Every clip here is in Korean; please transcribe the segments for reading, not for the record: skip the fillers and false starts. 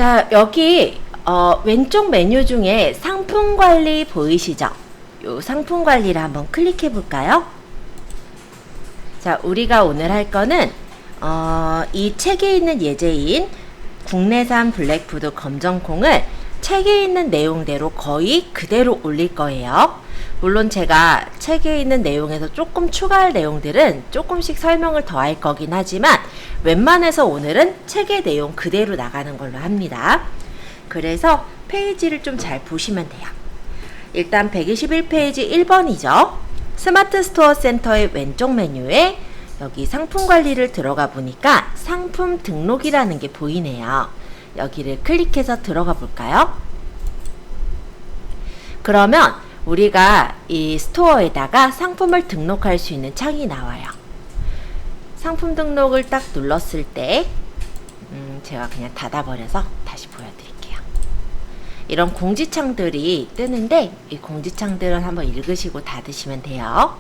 자, 여기 왼쪽 메뉴 중에 상품 관리 보이시죠? 요 상품 관리를 한번 클릭해 볼까요? 자, 우리가 오늘 할 거는 이 책에 있는 예제인 국내산 블랙푸드 검정콩을 책에 있는 내용대로 거의 그대로 올릴 거예요. 물론 제가 책에 있는 내용에서 조금 추가할 내용들은 조금씩 설명을 더 할 거긴 하지만 웬만해서 오늘은 책의 내용 그대로 나가는 걸로 합니다. 그래서 페이지를 좀 잘 보시면 돼요. 일단 121페이지 1번이죠. 스마트 스토어 센터의 왼쪽 메뉴에 여기 상품 관리를 들어가 보니까 상품 등록이라는 게 보이네요. 여기를 클릭해서 들어가 볼까요? 그러면 우리가 이 스토어에다가 상품을 등록할 수 있는 창이 나와요. 상품 등록을 딱 눌렀을 때 제가 그냥 닫아버려서 다시 보여드릴게요. 이런 공지창들이 뜨는데 이 공지창들은 한번 읽으시고 닫으시면 돼요.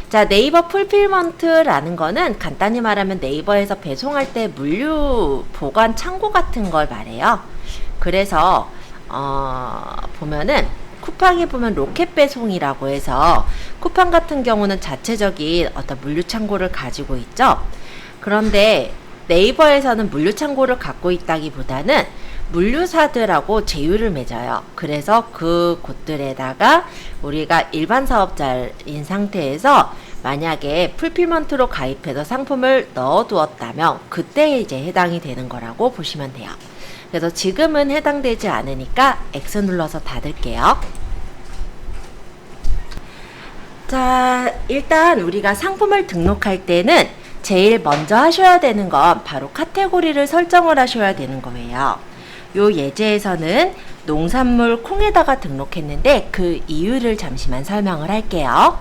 자, 네이버 풀필먼트라는 거는 간단히 말하면 네이버에서 배송할 때 물류 보관 창고 같은 걸 말해요. 그래서 보면은 쿠팡에 보면 로켓 배송이라고 해서 쿠팡 같은 경우는 자체적인 어떤 물류 창고를 가지고 있죠. 그런데 네이버에서는 물류 창고를 갖고 있다기보다는 물류사들하고 제휴를 맺어요. 그래서 그 곳들에다가 우리가 일반 사업자인 상태에서 만약에 풀필먼트로 가입해서 상품을 넣어두었다면 그때 이제 해당이 되는 거라고 보시면 돼요. 그래서 지금은 해당되지 않으니까 X 눌러서 닫을게요. 자, 일단 우리가 상품을 등록할 때는 제일 먼저 하셔야 되는 건 바로 카테고리를 설정을 하셔야 되는 거예요. 요 예제에서는 농산물 콩에다가 등록했는데 그 이유를 잠시만 설명을 할게요.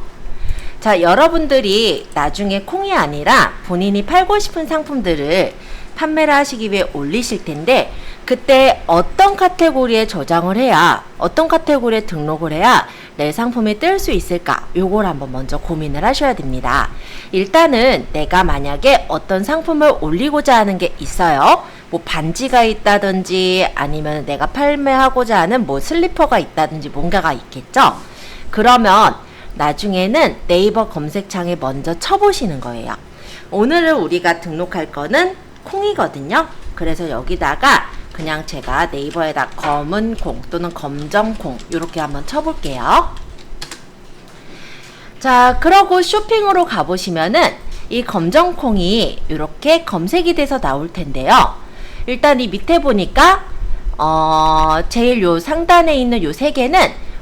자, 여러분들이 나중에 콩이 아니라 본인이 팔고 싶은 상품들을 판매를 하시기 위해 올리실 텐데 그때 어떤 카테고리에 저장을 해야 어떤 카테고리에 등록을 해야 내 상품이 뜰 수 있을까 요걸 한번 먼저 고민을 하셔야 됩니다. 일단은 내가 만약에 어떤 상품을 올리고자 하는 게 있어요. 뭐 반지가 있다든지 아니면 내가 판매하고자 하는 뭐 슬리퍼가 있다든지 뭔가가 있겠죠. 그러면 나중에는 네이버 검색창에 먼저 쳐보시는 거예요. 오늘은 우리가 등록할 거는 콩이거든요. 그래서 여기다가 그냥 제가 네이버에다 검은 콩 또는 검정콩 이렇게 한번 쳐볼게요. 자, 그러고 쇼핑으로 가보시면은 이 검정콩이 이렇게 검색이 돼서 나올 텐데요. 일단 이 밑에 보니까 제일 요 상단에 있는 요 세 개는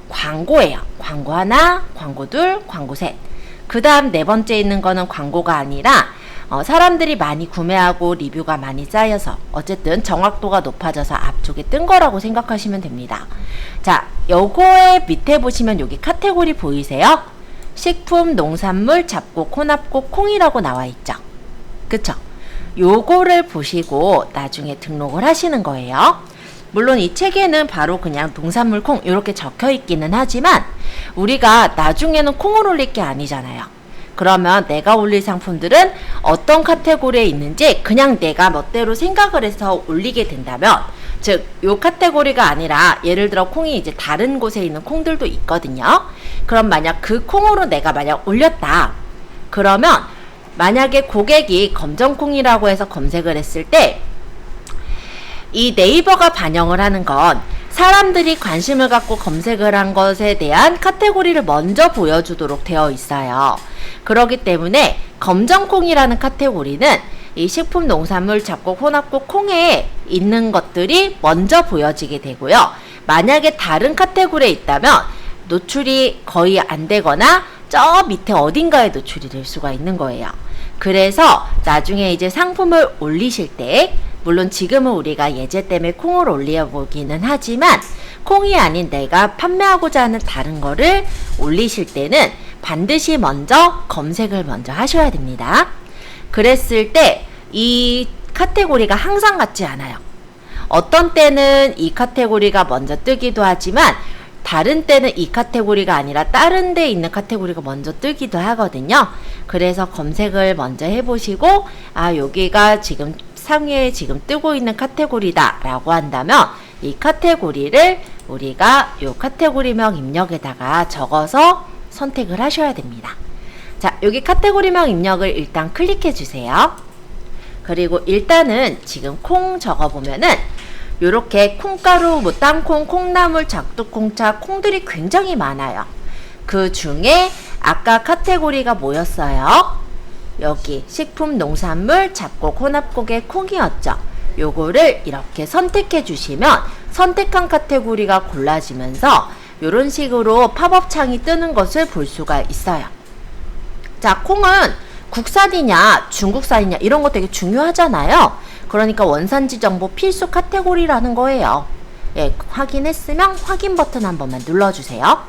광고예요. 광고 하나, 광고 둘, 광고 셋. 그 다음 네 번째 있는 거는 광고가 아니라 사람들이 많이 구매하고 리뷰가 많이 쌓여서 어쨌든 정확도가 높아져서 앞쪽에 뜬 거라고 생각하시면 됩니다. 자, 요거의 밑에 보시면 여기 카테고리 보이세요? 식품, 농산물, 잡곡, 혼합곡, 콩이라고 나와 있죠. 그쵸? 요거를 보시고 나중에 등록을 하시는 거예요. 물론 이 책에는 바로 그냥 농산물 콩 이렇게 적혀 있기는 하지만 우리가 나중에는 콩을 올릴 게 아니잖아요. 그러면 내가 올릴 상품들은 어떤 카테고리에 있는지 그냥 내가 멋대로 생각을 해서 올리게 된다면 즉 요 카테고리가 아니라 예를 들어 콩이 이제 다른 곳에 있는 콩들도 있거든요. 그럼 만약 그 콩으로 내가 만약 올렸다. 그러면 만약에 고객이 검정콩이라고 해서 검색을 했을 때 이 네이버가 반영을 하는 건 사람들이 관심을 갖고 검색을 한 것에 대한 카테고리를 먼저 보여주도록 되어 있어요. 그렇기 때문에 검정콩이라는 카테고리는 이 식품, 농산물, 잡곡, 혼합곡, 콩에 있는 것들이 먼저 보여지게 되고요. 만약에 다른 카테고리에 있다면 노출이 거의 안 되거나 저 밑에 어딘가에 노출이 될 수가 있는 거예요. 그래서 나중에 이제 상품을 올리실 때 물론 지금은 우리가 예제 때문에 콩을 올려보기는 하지만 콩이 아닌 내가 판매하고자 하는 다른 거를 올리실 때는 반드시 먼저 검색을 먼저 하셔야 됩니다. 그랬을 때 이 카테고리가 항상 같지 않아요. 어떤 때는 이 카테고리가 먼저 뜨기도 하지만 다른 때는 이 카테고리가 아니라 다른 데 있는 카테고리가 먼저 뜨기도 하거든요. 그래서 검색을 먼저 해보시고 아 여기가 지금 상위에 지금 뜨고 있는 카테고리다 라고 한다면 이 카테고리를 우리가 이 카테고리명 입력에다가 적어서 선택을 하셔야 됩니다. 자, 여기 카테고리명 입력을 일단 클릭해 주세요. 그리고 일단은 지금 콩 적어보면은 요렇게 콩가루, 뭐 땅콩, 콩나물, 작두콩차, 콩들이 굉장히 많아요. 그 중에 아까 카테고리가 뭐였어요? 여기 식품, 농산물, 잡곡, 혼합곡의 콩이었죠. 요거를 이렇게 선택해 주시면 선택한 카테고리가 골라지면서 요런 식으로 팝업 창이 뜨는 것을 볼 수가 있어요. 자, 콩은 국산이냐 중국산이냐 이런 거 되게 중요하잖아요. 그러니까 원산지 정보 필수 카테고리라는 거예요. 예, 확인했으면 확인 버튼 한 번만 눌러주세요.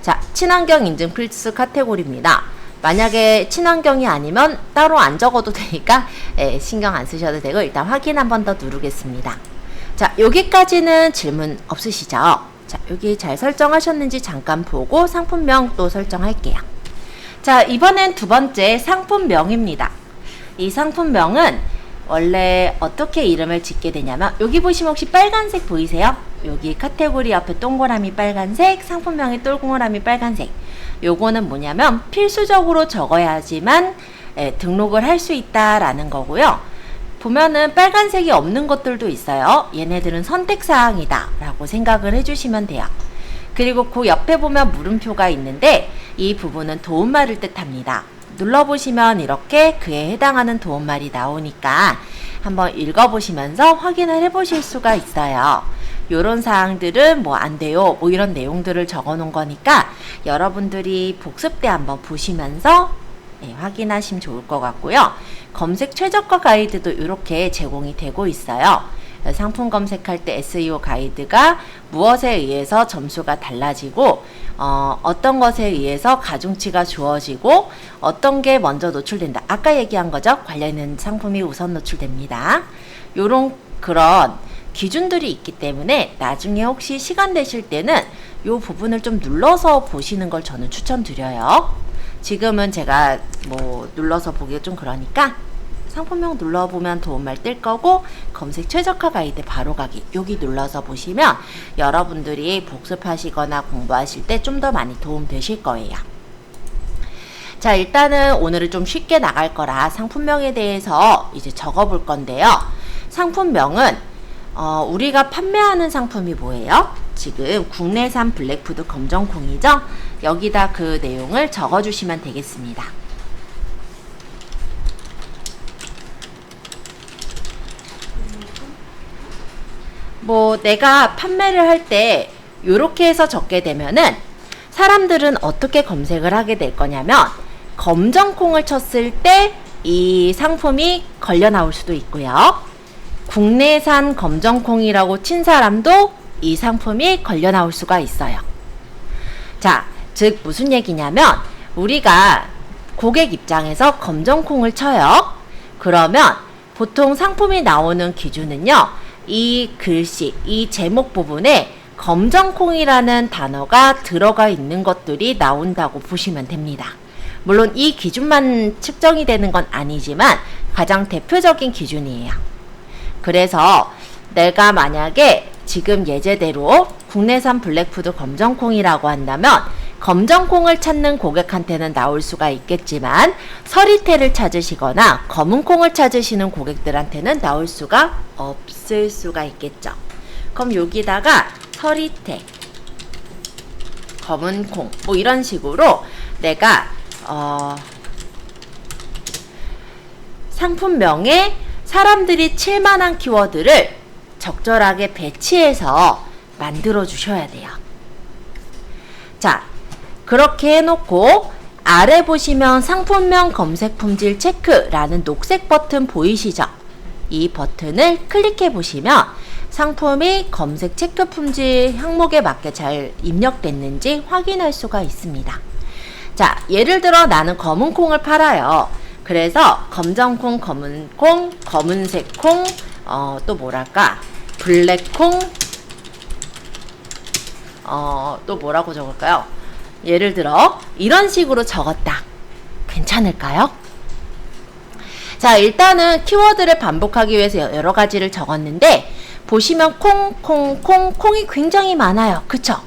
자, 친환경 인증 필수 카테고리입니다. 만약에 친환경이 아니면 따로 안 적어도 되니까 신경 안 쓰셔도 되고 일단 확인 한 번 더 누르겠습니다. 자, 여기까지는 질문 없으시죠? 자, 여기 잘 설정하셨는지 잠깐 보고 상품명 또 설정할게요. 자, 이번엔 두 번째 상품명입니다. 이 상품명은 원래 어떻게 이름을 짓게 되냐면 여기 보시면 혹시 빨간색 보이세요? 여기 카테고리 옆에 동그라미 빨간색, 상품명의 동그라미 빨간색. 요거는 뭐냐면 필수적으로 적어야지만 등록을 할 수 있다라는 거고요. 보면은 빨간색이 없는 것들도 있어요. 얘네들은 선택사항이다 라고 생각을 해주시면 돼요. 그리고 그 옆에 보면 물음표가 있는데 이 부분은 도움말을 뜻합니다. 눌러보시면 이렇게 그에 해당하는 도움말이 나오니까 한번 읽어보시면서 확인을 해보실 수가 있어요. 요런 사항들은 뭐 안 돼요, 뭐 이런 내용들을 적어 놓은 거니까 여러분들이 복습 때 한번 보시면서 확인하시면 좋을 것 같고요. 검색 최저가 가이드도 이렇게 제공이 되고 있어요. 상품 검색할 때 SEO 가이드가 무엇에 의해서 점수가 달라지고 어떤 것에 의해서 가중치가 주어지고 어떤 게 먼저 노출된다. 아까 얘기한 거죠. 관련된 상품이 우선 노출됩니다. 요런 그런 기준들이 있기 때문에 나중에 혹시 시간 되실 때는 요 부분을 좀 눌러서 보시는 걸 저는 추천드려요. 지금은 제가 뭐 눌러서 보기가 좀 그러니까 상품명 눌러보면 도움말 뜰 거고 검색 최저가 가이드 바로 가기 여기 눌러서 보시면 여러분들이 복습하시거나 공부하실 때 좀 더 많이 도움 되실 거예요. 자, 일단은 오늘은 좀 쉽게 나갈 거라 상품명에 대해서 이제 적어 볼 건데요. 상품명은 우리가 판매하는 상품이 뭐예요? 지금 국내산 블랙푸드 검정콩이죠? 여기다 그 내용을 적어 주시면 되겠습니다. 뭐 내가 판매를 할 때 요렇게 해서 적게 되면은 사람들은 어떻게 검색을 하게 될 거냐면 검정콩을 쳤을 때 이 상품이 걸려 나올 수도 있고요. 국내산 검정콩이라고 친 사람도 이 상품이 걸려 나올 수가 있어요. 자, 즉 무슨 얘기냐면 우리가 고객 입장에서 검정콩을 쳐요. 그러면 보통 상품이 나오는 기준은요. 이 글씨, 이 제목 부분에 검정콩이라는 단어가 들어가 있는 것들이 나온다고 보시면 됩니다. 물론 이 기준만 측정이 되는 건 아니지만 가장 대표적인 기준이에요. 그래서 내가 만약에 지금 예제대로 국내산 블랙푸드 검정콩이라고 한다면 검정콩을 찾는 고객한테는 나올 수가 있겠지만 서리태를 찾으시거나 검은콩을 찾으시는 고객들한테는 나올 수가 없을 수가 있겠죠. 그럼 여기다가 서리태, 검은콩 뭐 이런 식으로 내가 상품명에 사람들이 칠만한 키워드를 적절하게 배치해서 만들어 주셔야 돼요. 자, 그렇게 해놓고 아래 보시면 상품명 검색 품질 체크라는 녹색 버튼 보이시죠? 이 버튼을 클릭해 보시면 상품이 검색 체크 품질 항목에 맞게 잘 입력됐는지 확인할 수가 있습니다. 자, 예를 들어 나는 검은콩을 팔아요. 그래서 검정콩, 검은콩, 검은색 콩, 또 뭐랄까, 블랙콩, 또 뭐라고 적을까요? 예를 들어 이런 식으로 적었다. 괜찮을까요? 자, 자, 일단은 키워드를 반복하기 위해서 여러 가지를 적었는데 보시면 콩이 굉장히 많아요. 그쵸?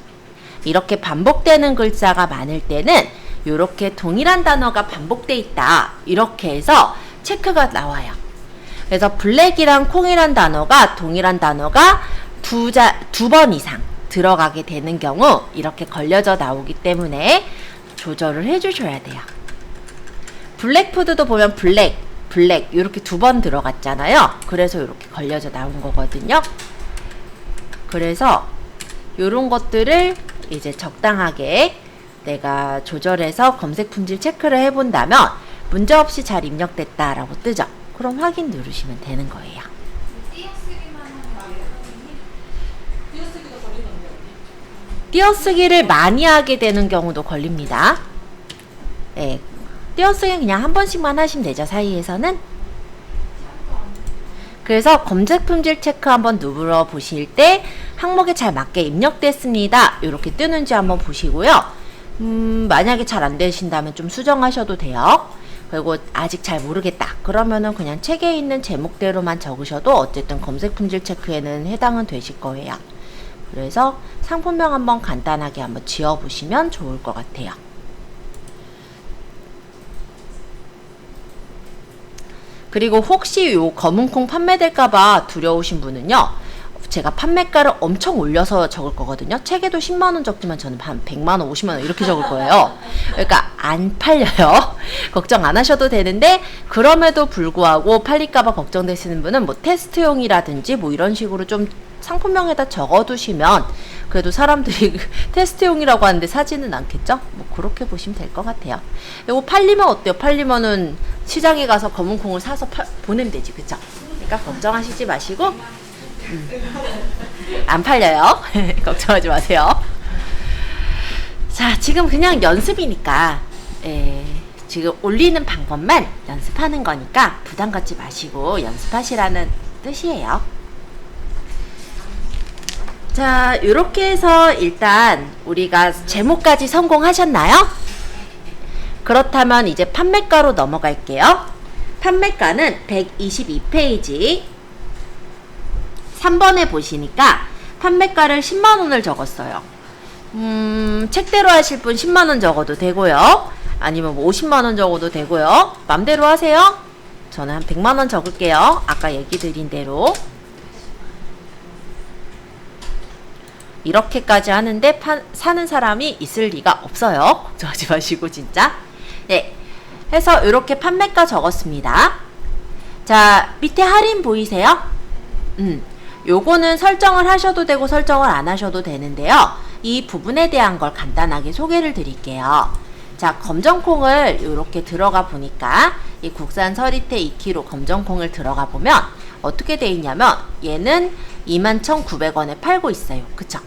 이렇게 반복되는 글자가 많을 때는 이렇게 동일한 단어가 반복돼 있다. 이렇게 해서 체크가 나와요. 그래서 블랙이랑 콩이란 단어가 동일한 단어가 두 번 이상 들어가게 되는 경우 이렇게 걸려져 나오기 때문에 조절을 해주셔야 돼요. 블랙푸드도 보면 블랙 이렇게 두 번 들어갔잖아요. 그래서 이렇게 걸려져 나온 거거든요. 그래서 이런 것들을 이제 적당하게 내가 조절해서 검색 품질 체크를 해본다면 문제없이 잘 입력됐다라고 뜨죠. 그럼 확인 누르시면 되는 거예요. 띄어쓰기를 많이 하게 되는 경우도 걸립니다. 네, 띄어쓰기 그냥 한 번씩만 하시면 되죠. 사이에서는. 그래서 검색 품질 체크 한번 눌러 보실 때 항목에 잘 맞게 입력됐습니다. 이렇게 뜨는지 한번 보시고요. 만약에 잘 안 되신다면 좀 수정하셔도 돼요. 그리고 아직 잘 모르겠다. 그러면은 그냥 책에 있는 제목대로만 적으셔도 어쨌든 검색 품질 체크에는 해당은 되실 거예요. 그래서 상품명 한번 간단하게 한번 지어보시면 좋을 것 같아요. 그리고 혹시 요 검은콩 판매될까봐 두려우신 분은요, 제가 판매가를 엄청 올려서 적을 거거든요. 책에도 10만원 적지만 저는 한 100만원, 50만원 이렇게 적을 거예요. 그러니까 안 팔려요. 걱정 안 하셔도 되는데, 그럼에도 불구하고 팔릴까봐 걱정되시는 분은 뭐 테스트용이라든지 뭐 이런 식으로 좀 상품명에다 적어두시면 그래도 사람들이 테스트용이라고 하는데 사지는 않겠죠? 뭐 그렇게 보시면 될 것 같아요. 이거 팔리면 어때요? 팔리면은 시장에 가서 검은콩을 사서 보내면 되지, 그쵸? 그러니까 걱정하시지 마시고 안 팔려요. 걱정하지 마세요. 자, 지금 그냥 연습이니까 지금 올리는 방법만 연습하는 거니까 부담 갖지 마시고 연습하시라는 뜻이에요. 자, 이렇게 해서 일단 우리가 제목까지 성공하셨나요? 그렇다면 이제 판매가로 넘어갈게요. 판매가는 122페이지 3번에 보시니까 판매가를 10만원을 적었어요. 책대로 하실 분 10만원 적어도 되고요. 아니면 뭐 50만원 적어도 되고요. 맘대로 하세요. 저는 한 100만원 적을게요. 아까 얘기 드린 대로. 이렇게까지 하는데 사는 사람이 있을 리가 없어요. 걱정하지 마시고 진짜. 네, 해서 이렇게 판매가 적었습니다. 자, 밑에 할인 보이세요? 요거는 설정을 하셔도 되고 설정을 안 하셔도 되는데요. 이 부분에 대한 걸 간단하게 소개를 드릴게요. 자, 검정콩을 이렇게 들어가 보니까 이 국산 서리태 2kg 검정콩을 들어가 보면 어떻게 돼 있냐면 얘는 21,900원에 팔고 있어요. 그쵸?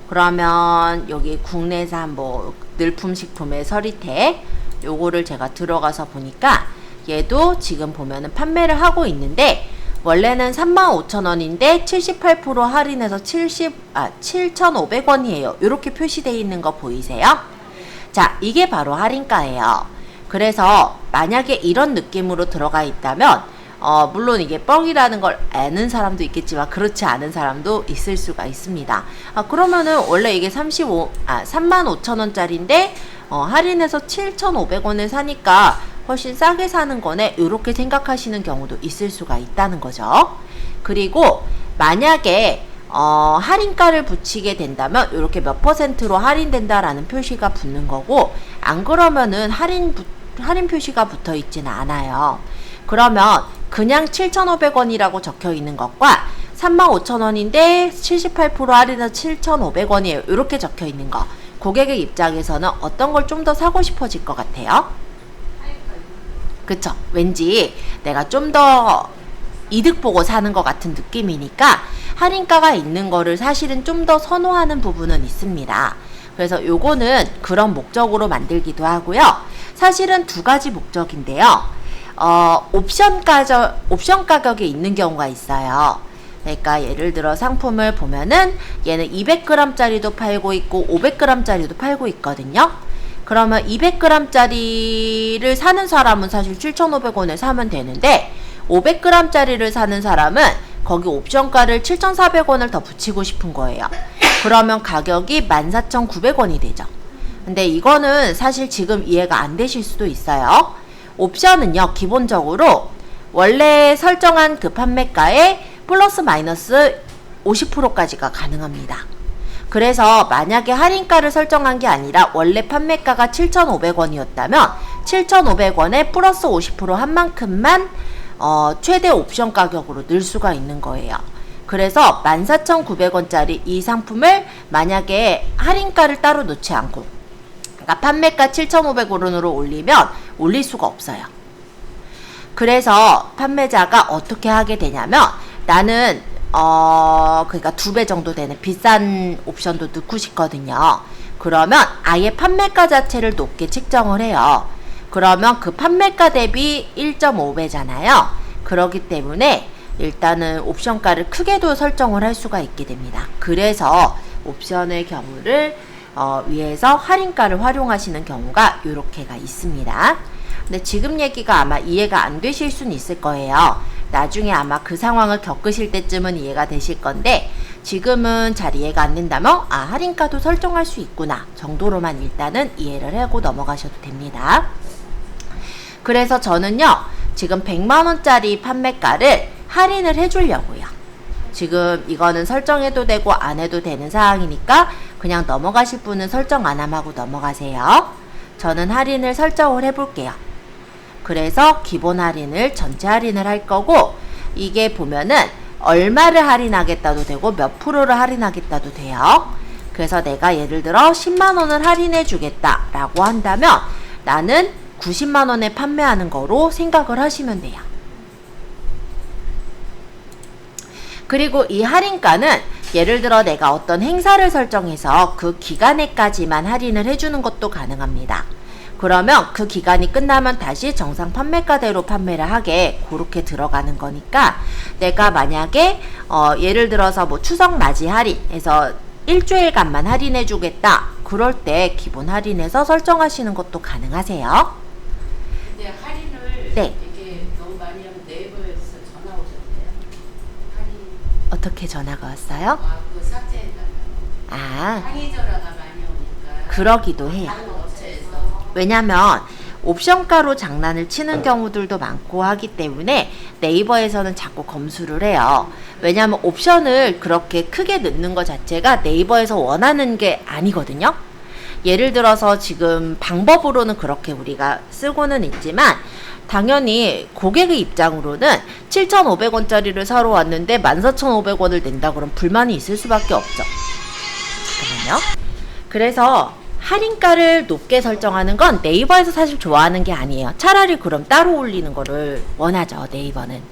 그러면 여기 국내산 뭐 늘품식품의 서리태 요거를 제가 들어가서 보니까 얘도 지금 보면은 판매를 하고 있는데 원래는 35,000원인데 78% 할인해서 7,500원이에요. 이렇게 표시되어 있는 거 보이세요? 자, 이게 바로 할인가예요. 그래서 만약에 이런 느낌으로 들어가 있다면 물론 이게 뻥이라는 걸 아는 사람도 있겠지만 그렇지 않은 사람도 있을 수가 있습니다. 그러면은 원래 이게 35,000원짜리인데 할인해서 7,500원에 사니까 훨씬 싸게 사는 거네, 이렇게 생각하시는 경우도 있을 수가 있다는 거죠. 그리고 만약에 할인가를 붙이게 된다면 이렇게 몇 퍼센트로 할인된다라는 표시가 붙는 거고, 안 그러면은 할인 표시가 붙어 있지는 않아요. 그러면 그냥 7,500원이라고 적혀 있는 것과 35,000원인데 78% 할인해서 7,500원이에요. 이렇게 적혀 있는 거, 고객의 입장에서는 어떤 걸 좀 더 사고 싶어질 것 같아요? 그쵸? 왠지 내가 좀 더 이득 보고 사는 것 같은 느낌이니까 할인가가 있는 거를 사실은 좀 더 선호하는 부분은 있습니다. 그래서 요거는 그런 목적으로 만들기도 하고요. 사실은 두 가지 목적인데요. 옵션 가격에 있는 경우가 있어요. 그러니까 예를 들어 상품을 보면은 얘는 200g짜리도 팔고 있고 500g짜리도 팔고 있거든요. 그러면 200g짜리를 사는 사람은 사실 7,500원에 사면 되는데 500g짜리를 사는 사람은 거기 옵션가를 7,400원을 더 붙이고 싶은 거예요. 그러면 가격이 14,900원이 되죠. 근데 이거는 사실 지금 이해가 안 되실 수도 있어요. 옵션은요, 기본적으로 원래 설정한 그 판매가에 플러스 마이너스 50%까지가 가능합니다. 그래서 만약에 할인가를 설정한 게 아니라 원래 판매가가 7,500원이었다면 7,500원에 플러스 50%한 만큼만 최대 옵션 가격으로 늘 수가 있는 거예요. 그래서 14,900원짜리 이 상품을 만약에 할인가를 따로 놓지 않고, 그러니까 판매가 7,500원으로 올리면 올릴 수가 없어요. 그래서 판매자가 어떻게 하게 되냐면, 나는 그러니까 2배 정도 되는 비싼 옵션도 넣고 싶거든요. 그러면 아예 판매가 자체를 높게 책정을 해요. 그러면 그 판매가 대비 1.5배잖아요. 그렇기 때문에 일단은 옵션가를 크게도 설정을 할 수가 있게 됩니다. 그래서 옵션의 경우를 위해서 할인가를 활용하시는 경우가 이렇게가 있습니다. 근데 지금 얘기가 아마 이해가 안 되실 수는 있을 거예요. 나중에 아마 그 상황을 겪으실 때쯤은 이해가 되실 건데, 지금은 잘 이해가 안 된다면 할인가도 설정할 수 있구나 정도로만 일단은 이해를 하고 넘어가셔도 됩니다. 그래서 저는요, 지금 100만원짜리 판매가를 할인을 해주려고요. 지금 이거는 설정해도 되고 안 해도 되는 사항이니까 그냥 넘어가실 분은 설정 안 함하고 넘어가세요. 저는 할인을 설정을 해볼게요. 그래서 기본 할인을 전체 할인을 할 거고, 이게 보면은 얼마를 할인하겠다도 되고 몇 프로를 할인하겠다도 돼요. 그래서 내가 예를 들어 10만원을 할인해 주겠다 라고 한다면 나는 90만원에 판매하는 거로 생각을 하시면 돼요. 그리고 이 할인가는 예를 들어 내가 어떤 행사를 설정해서 그 기간에까지만 할인을 해주는 것도 가능합니다. 그러면 그 기간이 끝나면 다시 정상 판매가대로 판매를 하게 그렇게 들어가는 거니까, 내가 만약에 예를 들어서 뭐 추석 맞이 할인해서 일주일간만 할인해 주겠다, 그럴 때 기본 할인해서 설정하시는 것도 가능하세요. 근데 할인을 이게 너무 많이 하면 네이버에서 전화 오셨대요. 할인 어떻게 전화가 왔어요? 그거 삭제해달라고. 항의 전화가 많이 오니까. 그러기도 해요. 다른 업체에서. 왜냐면 옵션가로 장난을 치는 경우들도 많고 하기 때문에 네이버에서는 자꾸 검수를 해요. 왜냐면 옵션을 그렇게 크게 넣는 것 자체가 네이버에서 원하는 게 아니거든요. 예를 들어서 지금 방법으로는 그렇게 우리가 쓰고는 있지만, 당연히 고객의 입장으로는 7,500원짜리를 사러 왔는데 14,500원을 낸다 그러면 불만이 있을 수밖에 없죠. 잠깐만요. 그래서 할인가를 높게 설정하는 건 네이버에서 사실 좋아하는 게 아니에요. 차라리 그럼 따로 올리는 거를 원하죠, 네이버는.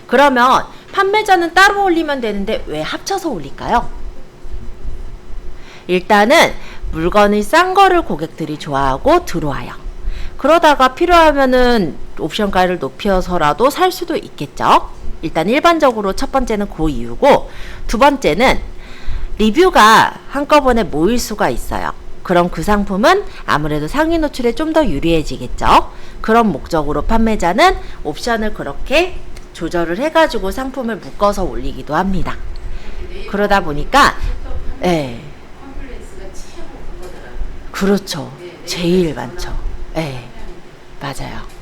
그러면 판매자는 따로 올리면 되는데 왜 합쳐서 올릴까요? 일단은 물건이 싼 거를 고객들이 좋아하고 들어와요. 그러다가 필요하면은 옵션가를 높여서라도 살 수도 있겠죠. 일단 일반적으로 첫 번째는 그 이유고, 두 번째는 리뷰가 한꺼번에 모일 수가 있어요. 그럼 그 상품은 아무래도 상위 노출에 좀 더 유리해지겠죠. 그런 목적으로 판매자는 옵션을 그렇게 조절을 해가지고 상품을 묶어서 올리기도 합니다. 그러다 보니까 그렇죠. 제일 많죠. 맞아요.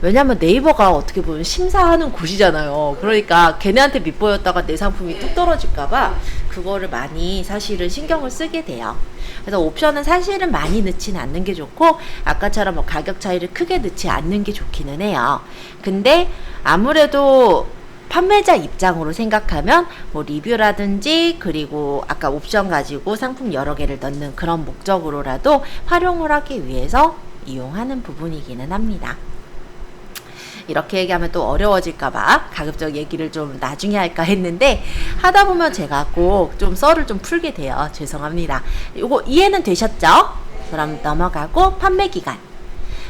왜냐면 네이버가 어떻게 보면 심사하는 곳이잖아요. 그러니까 걔네한테 밑보였다가 내 상품이 뚝 떨어질까봐 그거를 많이 사실은 신경을 쓰게 돼요. 그래서 옵션은 사실은 많이 넣지는 않는 게 좋고, 아까처럼 뭐 가격 차이를 크게 넣지 않는 게 좋기는 해요. 근데 아무래도 판매자 입장으로 생각하면 뭐 리뷰라든지, 그리고 아까 옵션 가지고 상품 여러 개를 넣는 그런 목적으로라도 활용을 하기 위해서 이용하는 부분이기는 합니다. 이렇게 얘기하면 또 어려워질까봐 가급적 얘기를 좀 나중에 할까 했는데, 하다 보면 제가 꼭 좀 썰을 좀 풀게 돼요. 죄송합니다. 요거 이해는 되셨죠? 그럼 넘어가고, 판매 기간.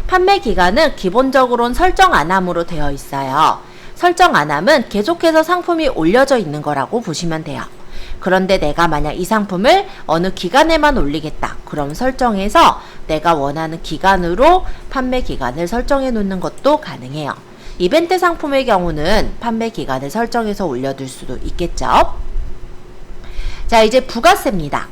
판매 기간은 기본적으로는 설정 안 함으로 되어 있어요. 설정 안 함은 계속해서 상품이 올려져 있는 거라고 보시면 돼요. 그런데 내가 만약 이 상품을 어느 기간에만 올리겠다. 그럼 설정해서 내가 원하는 기간으로 판매 기간을 설정해 놓는 것도 가능해요. 이벤트 상품의 경우는 판매 기간을 설정해서 올려둘 수도 있겠죠. 자, 이제 부가세입니다.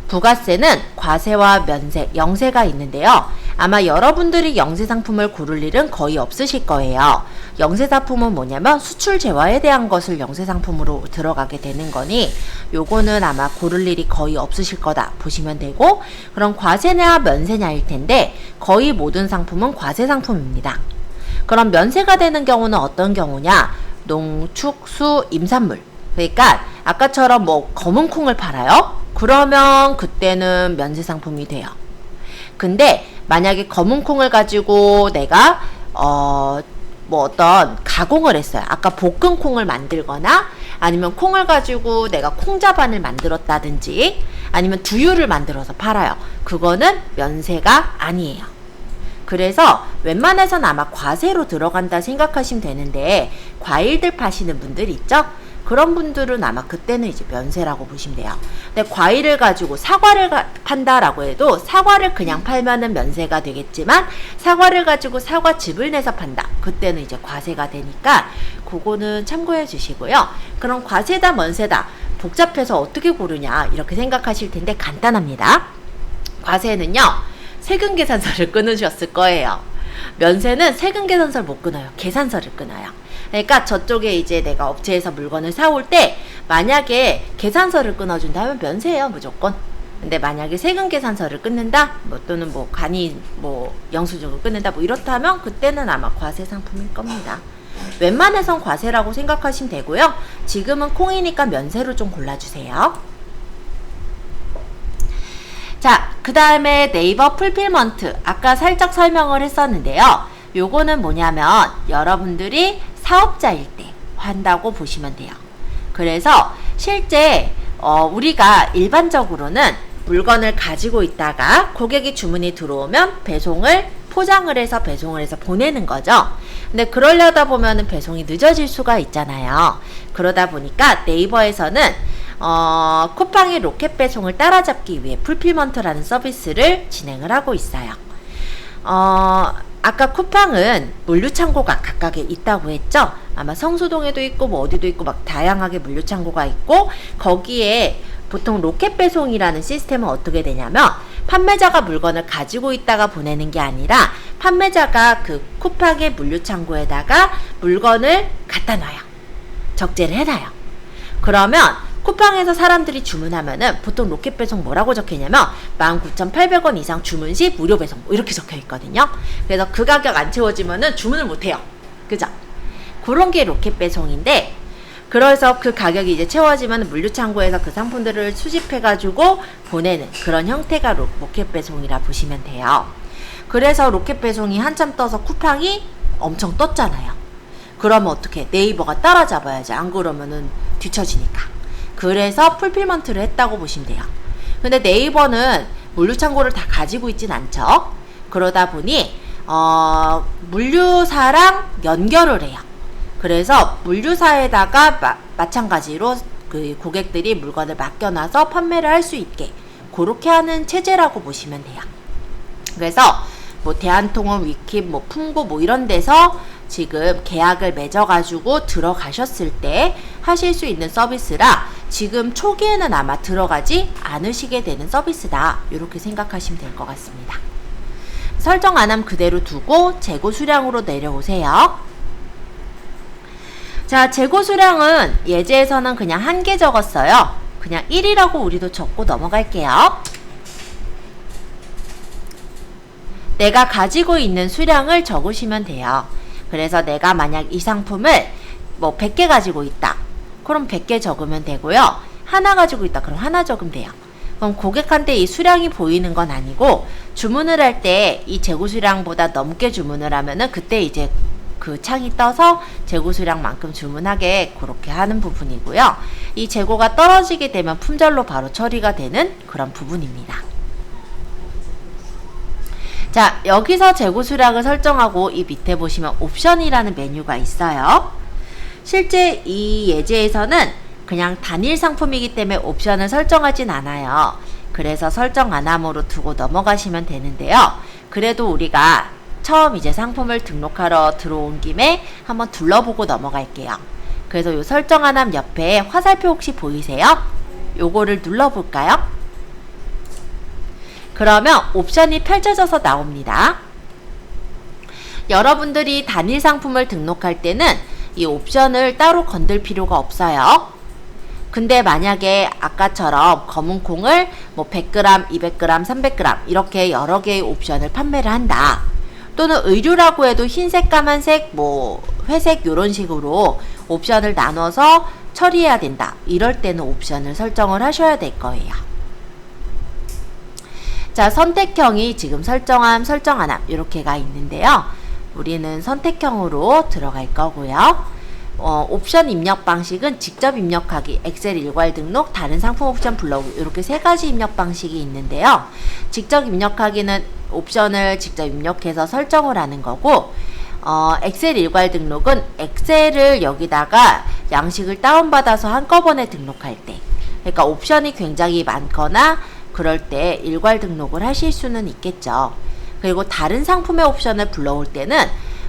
부가세는 과세와 면세, 영세가 있는데요. 아마 여러분들이 영세 상품을 고를 일은 거의 없으실 거예요. 영세 상품은 뭐냐면 수출 제화에 대한 것을 영세 상품으로 들어가게 되는 거니 요거는 아마 고를 일이 거의 없으실 거다 보시면 되고, 그럼 과세냐 면세냐일 텐데 거의 모든 상품은 과세 상품입니다. 그럼 면세가 되는 경우는 어떤 경우냐? 농축수 임산물. 그러니까 아까처럼 뭐 검은 콩을 팔아요? 그러면 그때는 면세 상품이 돼요. 근데 만약에 검은 콩을 가지고 내가 뭐 어떤 가공을 했어요. 아까 볶은 콩을 만들거나 아니면 콩을 가지고 내가 콩자반을 만들었다든지 아니면 두유를 만들어서 팔아요. 그거는 면세가 아니에요. 그래서 웬만해서는 아마 과세로 들어간다 생각하시면 되는데, 과일들 파시는 분들 있죠? 그런 분들은 아마 그때는 이제 면세라고 보시면 돼요. 근데 과일을 가지고 사과를 판다라고 해도 사과를 그냥 팔면은 면세가 되겠지만, 사과를 가지고 사과즙을 내서 판다. 그때는 이제 과세가 되니까 그거는 참고해 주시고요. 그럼 과세다 면세다 복잡해서 어떻게 고르냐 이렇게 생각하실 텐데 간단합니다. 과세는요, 세금 계산서를 끊으셨을 거예요. 면세는 세금 계산서를 못 끊어요. 계산서를 끊어요. 그러니까 저쪽에 이제 내가 업체에서 물건을 사올 때 만약에 계산서를 끊어준다면 면세예요, 무조건. 근데 만약에 세금 계산서를 끊는다, 뭐 또는 뭐 간이 뭐 영수증을 끊는다, 뭐 이렇다면 그때는 아마 과세 상품일 겁니다. 웬만해선 과세라고 생각하시면 되고요. 지금은 콩이니까 면세로 좀 골라주세요. 자, 그 다음에 네이버 풀필먼트. 아까 살짝 설명을 했었는데요. 요거는 뭐냐면 여러분들이 사업자일 때 한다고 보시면 돼요. 그래서 실제 우리가 일반적으로는 물건을 가지고 있다가 고객이 주문이 들어오면 배송을 포장을 해서 배송을 해서 보내는 거죠. 근데 그러려다 보면은 배송이 늦어질 수가 있잖아요. 그러다 보니까 네이버에서는 쿠팡의 로켓 배송을 따라잡기 위해 풀필먼트라는 서비스를 진행을 하고 있어요. 아까 쿠팡은 물류창고가 각각에 있다고 했죠? 아마 성수동에도 있고 뭐 어디도 있고 막 다양하게 물류창고가 있고, 거기에 보통 로켓 배송이라는 시스템은 어떻게 되냐면 판매자가 물건을 가지고 있다가 보내는 게 아니라 판매자가 그 쿠팡의 물류창고에다가 물건을 갖다 놔요. 적재를 해놔요. 그러면 쿠팡에서 사람들이 주문하면은 보통 로켓 배송 뭐라고 적혀있냐면 19,800원 이상 주문 시 무료 배송 뭐 이렇게 적혀있거든요. 그래서 그 가격 안 채워지면은 주문을 못해요. 그죠? 그런 게 로켓 배송인데, 그래서 그 가격이 이제 채워지면 물류창고에서 그 상품들을 수집해가지고 보내는 그런 형태가 로켓 배송이라 보시면 돼요. 그래서 로켓 배송이 한참 떠서 쿠팡이 엄청 떴잖아요. 그러면 어떻게? 네이버가 따라잡아야지. 안 그러면은 뒤처지니까. 그래서 풀필먼트를 했다고 보시면 돼요. 근데 네이버는 물류창고를 다 가지고 있진 않죠. 그러다 보니 물류사랑 연결을 해요. 그래서 물류사에다가 마찬가지로 그 고객들이 물건을 맡겨놔서 판매를 할 수 있게 그렇게 하는 체제라고 보시면 돼요. 그래서 뭐 대한통운, 위킵, 뭐 품고 뭐 이런 데서 지금 계약을 맺어가지고 들어가셨을 때 하실 수 있는 서비스라 지금 초기에는 아마 들어가지 않으시게 되는 서비스다. 이렇게 생각하시면 될 것 같습니다. 설정 안 하면 그대로 두고 재고 수량으로 내려오세요. 자, 재고 수량은 예제에서는 그냥 한 개 적었어요. 그냥 1이라고 우리도 적고 넘어갈게요. 내가 가지고 있는 수량을 적으시면 돼요. 그래서 내가 만약 이 상품을 뭐 100개 가지고 있다. 그럼 100개 적으면 되고요. 하나 가지고 있다. 그럼 하나 적으면 돼요. 그럼 고객한테 이 수량이 보이는 건 아니고, 주문을 할 때 이 재고 수량보다 넘게 주문을 하면은 그때 이제 그 창이 떠서 재고 수량만큼 주문하게 그렇게 하는 부분이고요. 이 재고가 떨어지게 되면 품절로 바로 처리가 되는 그런 부분입니다. 자, 여기서 재고 수량을 설정하고 이 밑에 보시면 옵션이라는 메뉴가 있어요. 실제 이 예제에서는 그냥 단일 상품이기 때문에 옵션을 설정하진 않아요. 그래서 설정 안 함으로 두고 넘어가시면 되는데요. 그래도 우리가 처음 이제 상품을 등록하러 들어온 김에 한번 둘러보고 넘어갈게요. 그래서 요 설정 안 함 옆에 화살표 혹시 보이세요? 요거를 눌러볼까요? 그러면 옵션이 펼쳐져서 나옵니다. 여러분들이 단일 상품을 등록할 때는 이 옵션을 따로 건들 필요가 없어요. 근데 만약에 아까처럼 검은 콩을 뭐 100g, 200g, 300g 이렇게 여러 개의 옵션을 판매를 한다. 또는 의류라고 해도 흰색, 까만색, 뭐 회색 이런 식으로 옵션을 나눠서 처리해야 된다. 이럴 때는 옵션을 설정을 하셔야 될 거예요. 자, 선택형이 지금 설정함, 설정 안 함 이렇게가 있는데요. 우리는 선택형으로 들어갈 거고요. 옵션 입력 방식은 직접 입력하기, 엑셀 일괄 등록, 다른 상품 옵션 불러오기 이렇게 세 가지 입력 방식이 있는데요. 직접 입력하기는 옵션을 직접 입력해서 설정을 하는 거고, 엑셀 일괄 등록은 엑셀을 여기다가 양식을 다운받아서 한꺼번에 등록할 때, 그러니까 옵션이 굉장히 많거나 그럴 때 일괄 등록을 하실 수는 있겠죠. 그리고 다른 상품의 옵션을 불러올 때는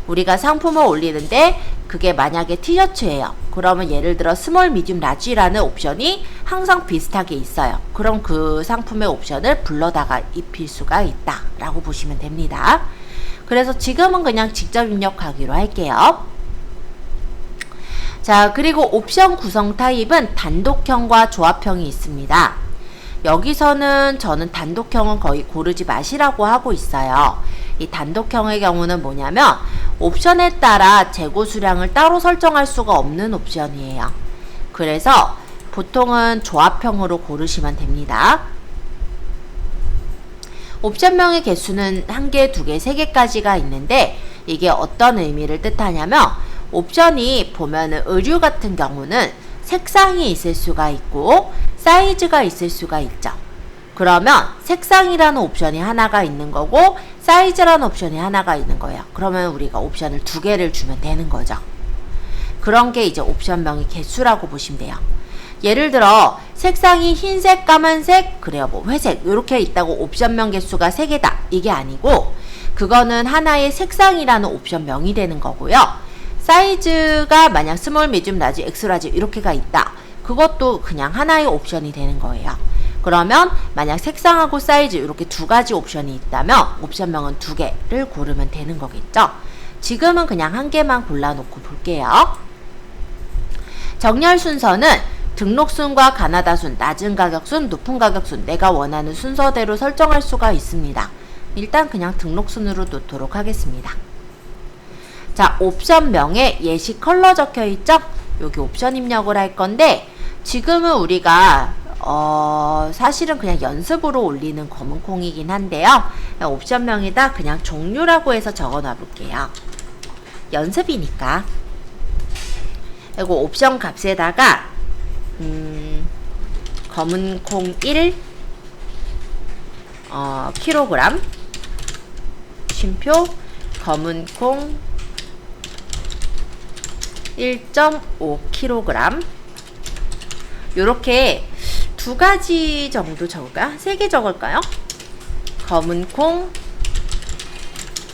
우리가 상품을 올리는데 그게 만약에 티셔츠예요. 그러면 예를 들어 스몰, 미디움, 라지라는 옵션이 항상 비슷하게 있어요. 그럼 그 상품의 옵션을 불러다가 입힐 수가 있다 라고 보시면 됩니다. 그래서 지금은 그냥 직접 입력하기로 할게요. 자, 그리고 옵션 구성 타입은 단독형과 조합형이 있습니다. 여기서는 저는 단독형은 거의 고르지 마시라고 하고 있어요. 이 단독형의 경우는 뭐냐면 옵션에 따라 재고 수량을 따로 설정할 수가 없는 옵션이에요. 그래서 보통은 조합형으로 고르시면 됩니다. 옵션명의 개수는 1개, 2개, 3개까지가 있는데 이게 어떤 의미를 뜻하냐면 옵션이 보면은 의류 같은 경우는 색상이 있을 수가 있고 사이즈가 있을 수가 있죠. 그러면 색상이라는 옵션이 하나가 있는 거고 사이즈라는 옵션이 하나가 있는 거예요. 그러면 우리가 옵션을 2개를 주면 되는 거죠. 그런 게 이제 옵션명의 개수라고 보시면 돼요. 예를 들어 색상이 흰색, 까만색, 그래요 뭐 회색 이렇게 있다고 옵션명 개수가 3개다 이게 아니고 그거는 하나의 색상이라는 옵션명이 되는 거고요. 사이즈가 만약 스몰, 미디움, 라지, 엑스라지 이렇게가 있다. 그것도 그냥 하나의 옵션이 되는 거예요. 그러면 만약 색상하고 사이즈 이렇게 2가지 옵션이 있다면 옵션명은 2개를 고르면 되는 거겠죠. 지금은 그냥 1개만 골라놓고 볼게요. 정렬 순서는 등록순과 가나다순, 낮은 가격순, 높은 가격순 내가 원하는 순서대로 설정할 수가 있습니다. 일단 그냥 등록순으로 놓도록 하겠습니다. 자, 옵션명에 예시 컬러 적혀있죠? 여기 옵션 입력을 할 건데 지금은 우리가 사실은 그냥 연습으로 올리는 검은 콩이긴 한데요. 옵션명에다 그냥 종류라고 해서 적어 놔 볼게요. 연습이니까. 그리고 옵션 값에다가 검은 콩 1 킬로그램 쉼표 검은 콩 1.5kg 요렇게 2가지 정도 적을까요? 3개 적을까요? 검은 콩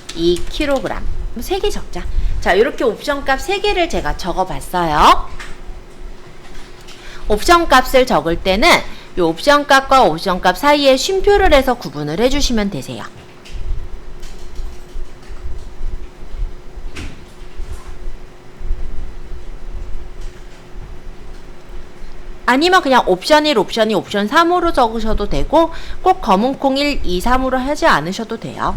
2kg 3개 적자. 자, 이렇게 옵션 값 3개를 제가 적어 봤어요. 옵션 값을 적을 때는 이 옵션 값과 옵션 값 사이에 쉼표를 해서 구분을 해주시면 되세요. 아니면 그냥 옵션 1, 옵션 2, 옵션 3으로 적으셔도 되고 꼭 검은 콩 1, 2, 3으로 하지 않으셔도 돼요.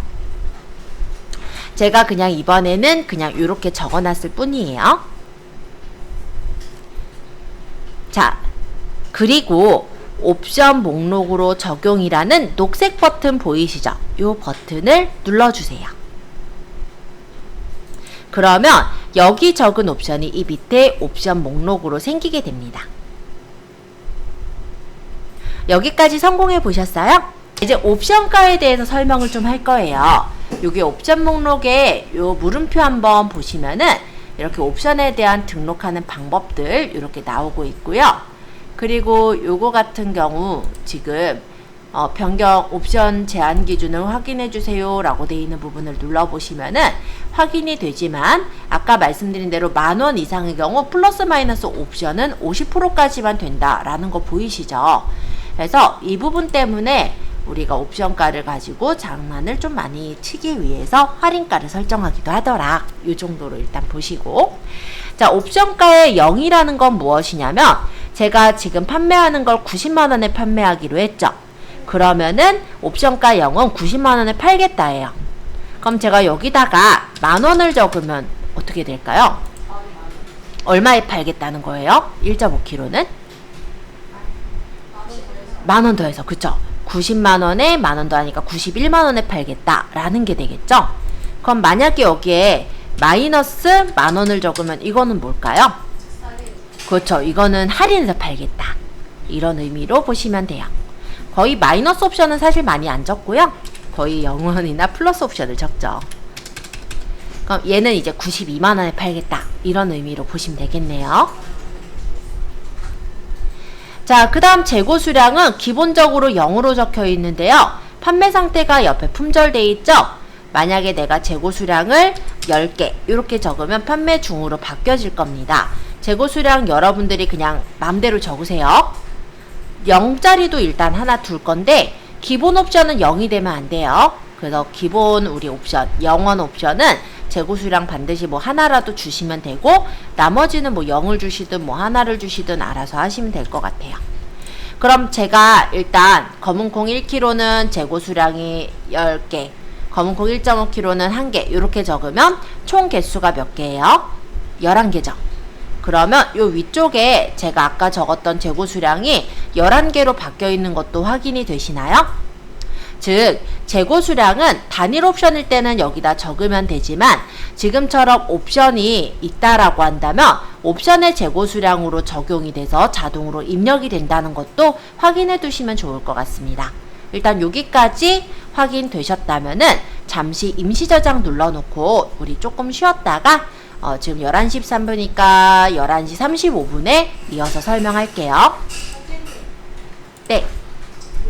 제가 그냥 이번에는 그냥 이렇게 적어놨을 뿐이에요. 자, 그리고 옵션 목록으로 적용이라는 녹색 버튼 보이시죠? 이 버튼을 눌러주세요. 그러면 여기 적은 옵션이 이 밑에 옵션 목록으로 생기게 됩니다. 여기까지 성공해 보셨어요? 이제 옵션가에 대해서 설명을 좀 할 거예요. 여기 옵션 목록에 요 물음표 한번 보시면은 이렇게 옵션에 대한 등록하는 방법들 이렇게 나오고 있고요. 그리고 요거 같은 경우 지금 변경 옵션 제한 기준을 확인해 주세요 라고 되어 있는 부분을 눌러보시면은 확인이 되지만 아까 말씀드린 대로 10,000원 이상의 경우 플러스 마이너스 옵션은 50%까지만 된다라는 거 보이시죠? 그래서 이 부분 때문에 우리가 옵션가를 가지고 장난을 좀 많이 치기 위해서 할인가를 설정하기도 하더라. 이 정도로 일단 보시고, 자, 옵션가의 0이라는 건 무엇이냐면 제가 지금 판매하는 걸 90만 원에 판매하기로 했죠. 그러면은 옵션가 0은 90만 원에 팔겠다예요. 그럼 제가 여기다가 10,000원을 적으면 어떻게 될까요? 얼마에 팔겠다는 거예요? 1.5kg는? 10,000원 더해서, 그쵸? 90만 원에 10,000원 더하니까 91만 원에 팔겠다라는 게 되겠죠? 그럼 만약에 여기에 마이너스 10,000원을 적으면 이거는 뭘까요? 그렇죠. 이거는 할인해서 팔겠다. 이런 의미로 보시면 돼요. 거의 마이너스 옵션은 사실 많이 안 적고요. 거의 0원이나 플러스 옵션을 적죠. 그럼 얘는 이제 92만 원에 팔겠다. 이런 의미로 보시면 되겠네요. 자, 그 다음 재고 수량은 기본적으로 0으로 적혀 있는데요. 판매 상태가 옆에 품절되어 있죠? 만약에 내가 재고 수량을 10개 이렇게 적으면 판매 중으로 바뀌어질 겁니다. 재고 수량 여러분들이 그냥 마음대로 적으세요. 0짜리도 일단 하나 둘 건데 기본 옵션은 0이 되면 안 돼요. 그래서 기본 우리 옵션 0원 옵션은 재고 수량 반드시 뭐 하나라도 주시면 되고 나머지는 뭐 0을 주시든 뭐 하나를 주시든 알아서 하시면 될 것 같아요. 그럼 제가 일단 검은콩 1kg는 재고 수량이 10개, 검은콩 1.5kg는 1개 이렇게 적으면 총 개수가 몇 개예요? 11개죠. 그러면 요 위쪽에 제가 아까 적었던 재고 수량이 11개로 바뀌어 있는 것도 확인이 되시나요? 즉 재고 수량은 단일 옵션일 때는 여기다 적으면 되지만 지금처럼 옵션이 있다라고 한다면 옵션의 재고 수량으로 적용이 돼서 자동으로 입력이 된다는 것도 확인해 두시면 좋을 것 같습니다. 일단 여기까지 확인되셨다면은 잠시 임시 저장 눌러놓고 우리 조금 쉬었다가 지금 11시 13분이니까 11시 35분에 이어서 설명할게요. 네.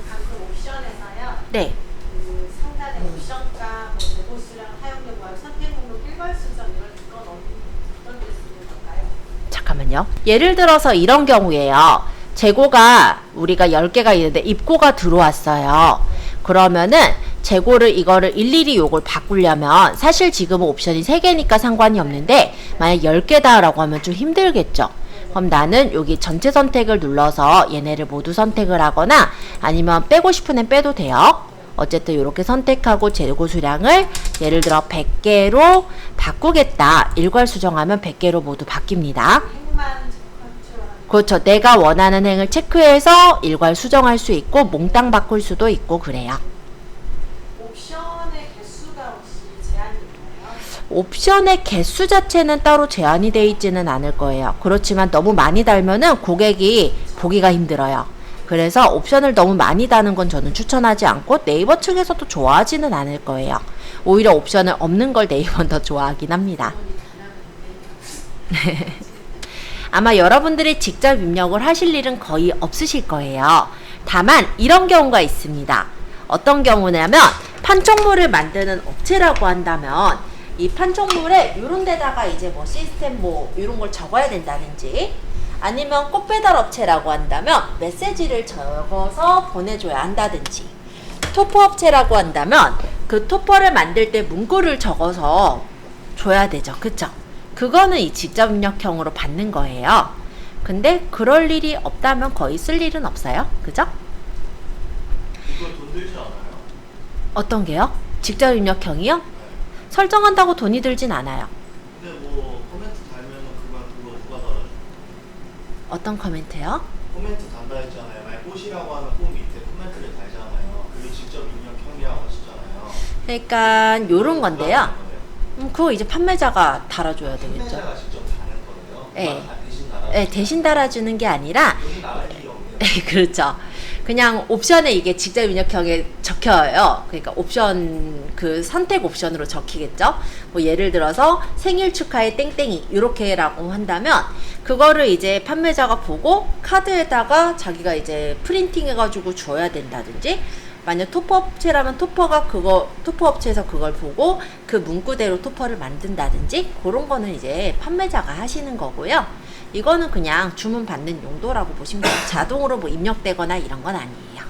방금 옵션에서요. 네. 그 상단에 옵션가, 뭐 재고 수량, 사용 경과, 선택 목록, 일괄 수정 이건 어떤 데 쓰는 건가요? 잠깐만요. 예를 들어서 이런 경우에요. 재고가 우리가 10개가 있는데 입고가 들어왔어요. 그러면은 재고를 이거를 일일이 요걸 바꾸려면 사실 지금은 옵션이 3개니까 상관이 없는데 만약 10개다 라고 하면 좀 힘들겠죠. 그럼 나는 여기 전체 선택을 눌러서 얘네를 모두 선택을 하거나 아니면 빼고 싶은 애 빼도 돼요. 어쨌든 이렇게 선택하고 재고 수량을 예를 들어 100개로 바꾸겠다. 일괄 수정하면 100개로 모두 바뀝니다. 행만 컨트롤. 그렇죠. 내가 원하는 행을 체크해서 일괄 수정할 수 있고 몽땅 바꿀 수도 있고 그래요. 옵션의 개수가 혹시 제한이 있나요? 옵션의 개수 자체는 따로 제한이 되어 있지는 않을 거예요. 그렇지만 너무 많이 달면은 고객이 보기가 힘들어요. 그래서 옵션을 너무 많이 다는 건 저는 추천하지 않고 네이버 측에서도 좋아하지는 않을 거예요. 오히려 옵션을 없는 걸 네이버는 더 좋아하긴 합니다. 아마 여러분들이 직접 입력을 하실 일은 거의 없으실 거예요. 다만 이런 경우가 있습니다. 어떤 경우냐면 판촉물을 만드는 업체라고 한다면 이 판촉물에 이런 데다가 이제 뭐 시스템 뭐 이런 걸 적어야 된다든지 아니면 꽃배달 업체라고 한다면 메시지를 적어서 보내줘야 한다든지 토퍼 업체라고 한다면 그 토퍼를 만들 때 문구를 적어서 줘야 되죠. 그쵸? 그거는 이 직접 입력형으로 받는 거예요. 근데 그럴 일이 없다면 거의 쓸 일은 없어요. 그죠? 이거 돈 들지 않아요? 어떤 게요? 직접 입력형이요? 네. 설정한다고 돈이 들진 않아요. 근데 뭐 코멘트 달면은 그거 누가 달아줘? 어떤 코멘트요? 코멘트 단다 했잖아요. 만약 꽃이라고 하면 꽃 밑에 코멘트를 달잖아요. 그게 직접 입력형이라고 하시잖아요. 그러니까 요런 건데요. 누가 하는 거예요? 그거 이제 판매자가 달아줘야 되겠죠. 판매자가 직접 다는 거예요? 네. 대신 달아. 네, 대신 달아주는 게 아니라 여기 나갈 일이 없네요. 그렇죠. 그냥 옵션에 이게 직접 입력형에 적혀요. 그러니까 옵션, 그 선택 옵션으로 적히겠죠. 뭐 예를 들어서 생일 축하해 땡땡이 이렇게라고 한다면 그거를 이제 판매자가 보고 카드에다가 자기가 이제 프린팅 해가지고 줘야 된다든지, 만약 토퍼 업체라면 토퍼 업체에서 그걸 보고 그 문구대로 토퍼를 만든다든지, 그런 거는 이제 판매자가 하시는 거고요. 이거는 그냥 주문 받는 용도라고 보시면 돼요. 자동으로 뭐 입력되거나 이런 건 아니에요.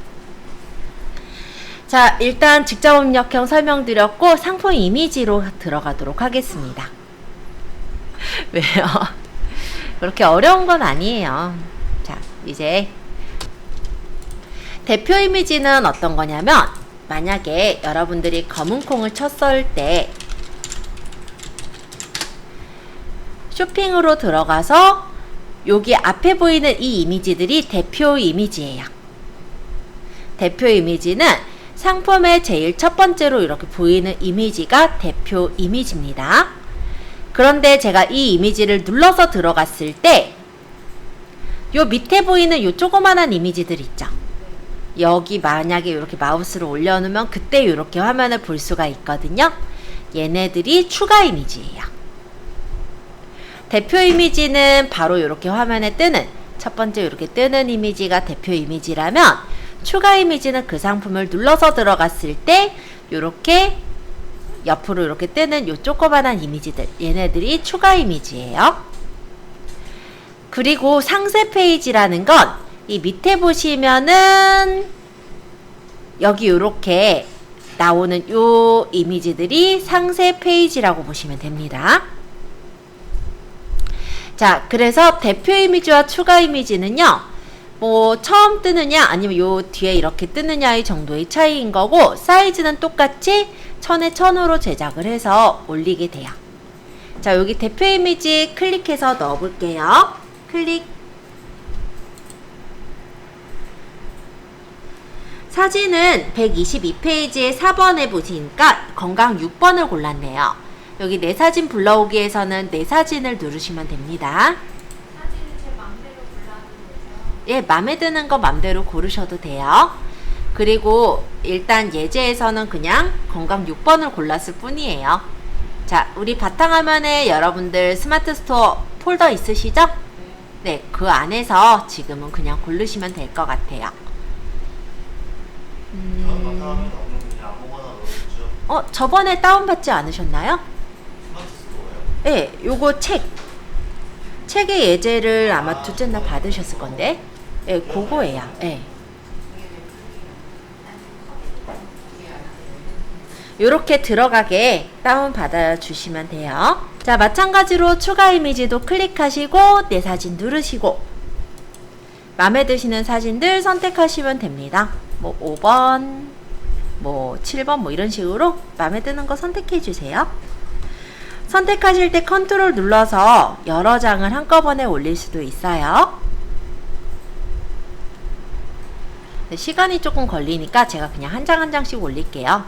자, 일단 직접 입력형 설명드렸고 상품 이미지로 들어가도록 하겠습니다. 왜요? 그렇게 어려운 건 아니에요. 자, 이제 대표 이미지는 어떤 거냐면, 만약에 여러분들이 검은 콩을 쳤을 때 쇼핑으로 들어가서 여기 앞에 보이는 이 이미지들이 대표 이미지예요. 대표 이미지는 상품의 제일 첫 번째로 이렇게 보이는 이미지가 대표 이미지입니다. 그런데 제가 이 이미지를 눌러서 들어갔을 때 요 밑에 보이는 요 조그만한 이미지들 있죠. 여기 만약에 이렇게 마우스를 올려놓으면 그때 이렇게 화면을 볼 수가 있거든요. 얘네들이 추가 이미지예요. 대표 이미지는 바로 이렇게 화면에 뜨는, 첫 번째 이렇게 뜨는 이미지가 대표 이미지라면, 추가 이미지는 그 상품을 눌러서 들어갔을 때 이렇게 옆으로 이렇게 뜨는 요 조그만한 이미지들, 얘네들이 추가 이미지예요. 그리고 상세 페이지라는 건 이 밑에 보시면은 여기 이렇게 나오는 요 이미지들이 상세 페이지라고 보시면 됩니다. 자, 그래서 대표 이미지와 추가 이미지는요, 뭐 처음 뜨느냐 아니면 요 뒤에 이렇게 뜨느냐의 정도의 차이인 거고, 사이즈는 똑같이 1000에 1000으로 제작을 해서 올리게 돼요. 자, 여기 대표 이미지 클릭해서 넣어 볼게요. 클릭. 사진은 122페이지의 4번에 보시니까 건강 6번을 골랐네요. 여기 내 사진 불러오기에서는 내 사진을 누르시면 됩니다. 사진은 제 맘대로 골라도 되죠? 예, 맘에 드는 거 맘대로 고르셔도 돼요. 그리고 일단 예제에서는 그냥 건강 6번을 골랐을 뿐이에요. 자, 우리 바탕화면에 여러분들 스마트 스토어 폴더 있으시죠? 네, 그 안에서 지금은 그냥 고르시면 될 것 같아요. 바탕화면에 없는 그냥 아무거나 넣어주죠. 저번에 다운받지 않으셨나요? 스마트 스토어요? 네, 요거 책의 예제를 아마 둘째 날 받으셨을 건데, 예, 그거예요. 예. 요렇게 들어가게 다운받아 주시면 돼요. 자, 마찬가지로 추가 이미지도 클릭하시고 내 사진 누르시고 마음에 드시는 사진들 선택하시면 됩니다. 뭐 5번, 뭐 7번 뭐 이런 식으로 마음에 드는 거 선택해 주세요. 선택하실 때 컨트롤 눌러서 여러 장을 한꺼번에 올릴 수도 있어요. 시간이 조금 걸리니까 제가 그냥 한 장 한 장씩 올릴게요.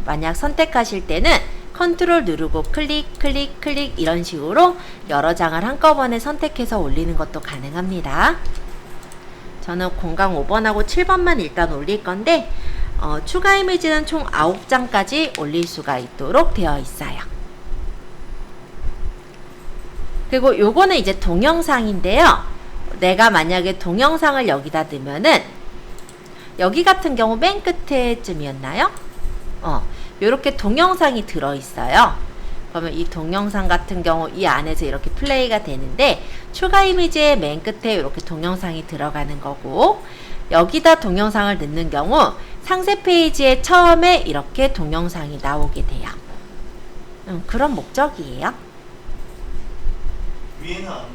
만약 선택하실 때는 컨트롤 누르고 클릭 클릭 클릭 이런 식으로 여러 장을 한꺼번에 선택해서 올리는 것도 가능합니다. 저는 공강 5번하고 7번만 일단 올릴 건데 추가 이미지는 총 9장까지 올릴 수가 있도록 되어 있어요. 그리고 요거는 이제 동영상인데요. 내가 만약에 동영상을 여기다 넣으면은 여기 같은 경우 맨 끝에쯤이었나요? 요렇게 동영상이 들어있어요. 그러면 이 동영상 같은 경우 이 안에서 이렇게 플레이가 되는데, 추가 이미지의 맨 끝에 이렇게 동영상이 들어가는 거고, 여기다 동영상을 넣는 경우 상세 페이지에 처음에 이렇게 동영상이 나오게 돼요. 그런 목적이에요. 위에는 안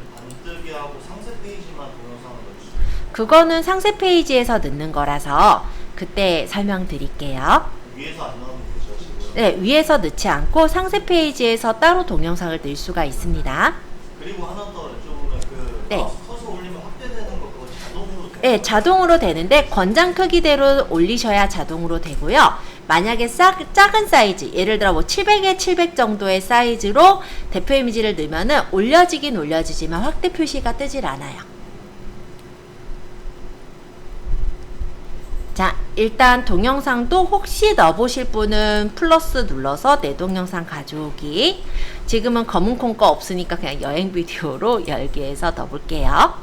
뜨게 하고 상세 페이지만 동영상을 넣어주시죠. 그거는 상세 페이지에서 넣는 거라서 그때 설명드릴게요. 위에서 안 넣으면 되죠, 지금? 네, 위에서 넣지 않고 상세 페이지에서 따로 동영상을 넣을 수가 있습니다. 그리고 하나 더 여쭤보면 네. 마우스 커서 올리면 확대되는 거 그거 자동으로 돼요? 네, 자동으로 되는데 권장 크기대로 올리셔야 자동으로 되고요. 만약에 작은 사이즈, 예를 들어 뭐 700에 700 정도의 사이즈로 대표 이미지를 넣으면은 올려지긴 올려지지만 확대 표시가 뜨질 않아요. 자, 일단 동영상도 혹시 넣어보실 분은 플러스 눌러서 내 동영상 가져오기. 지금은 검은콩 거 없으니까 그냥 여행 비디오로 열기해서 넣어볼게요.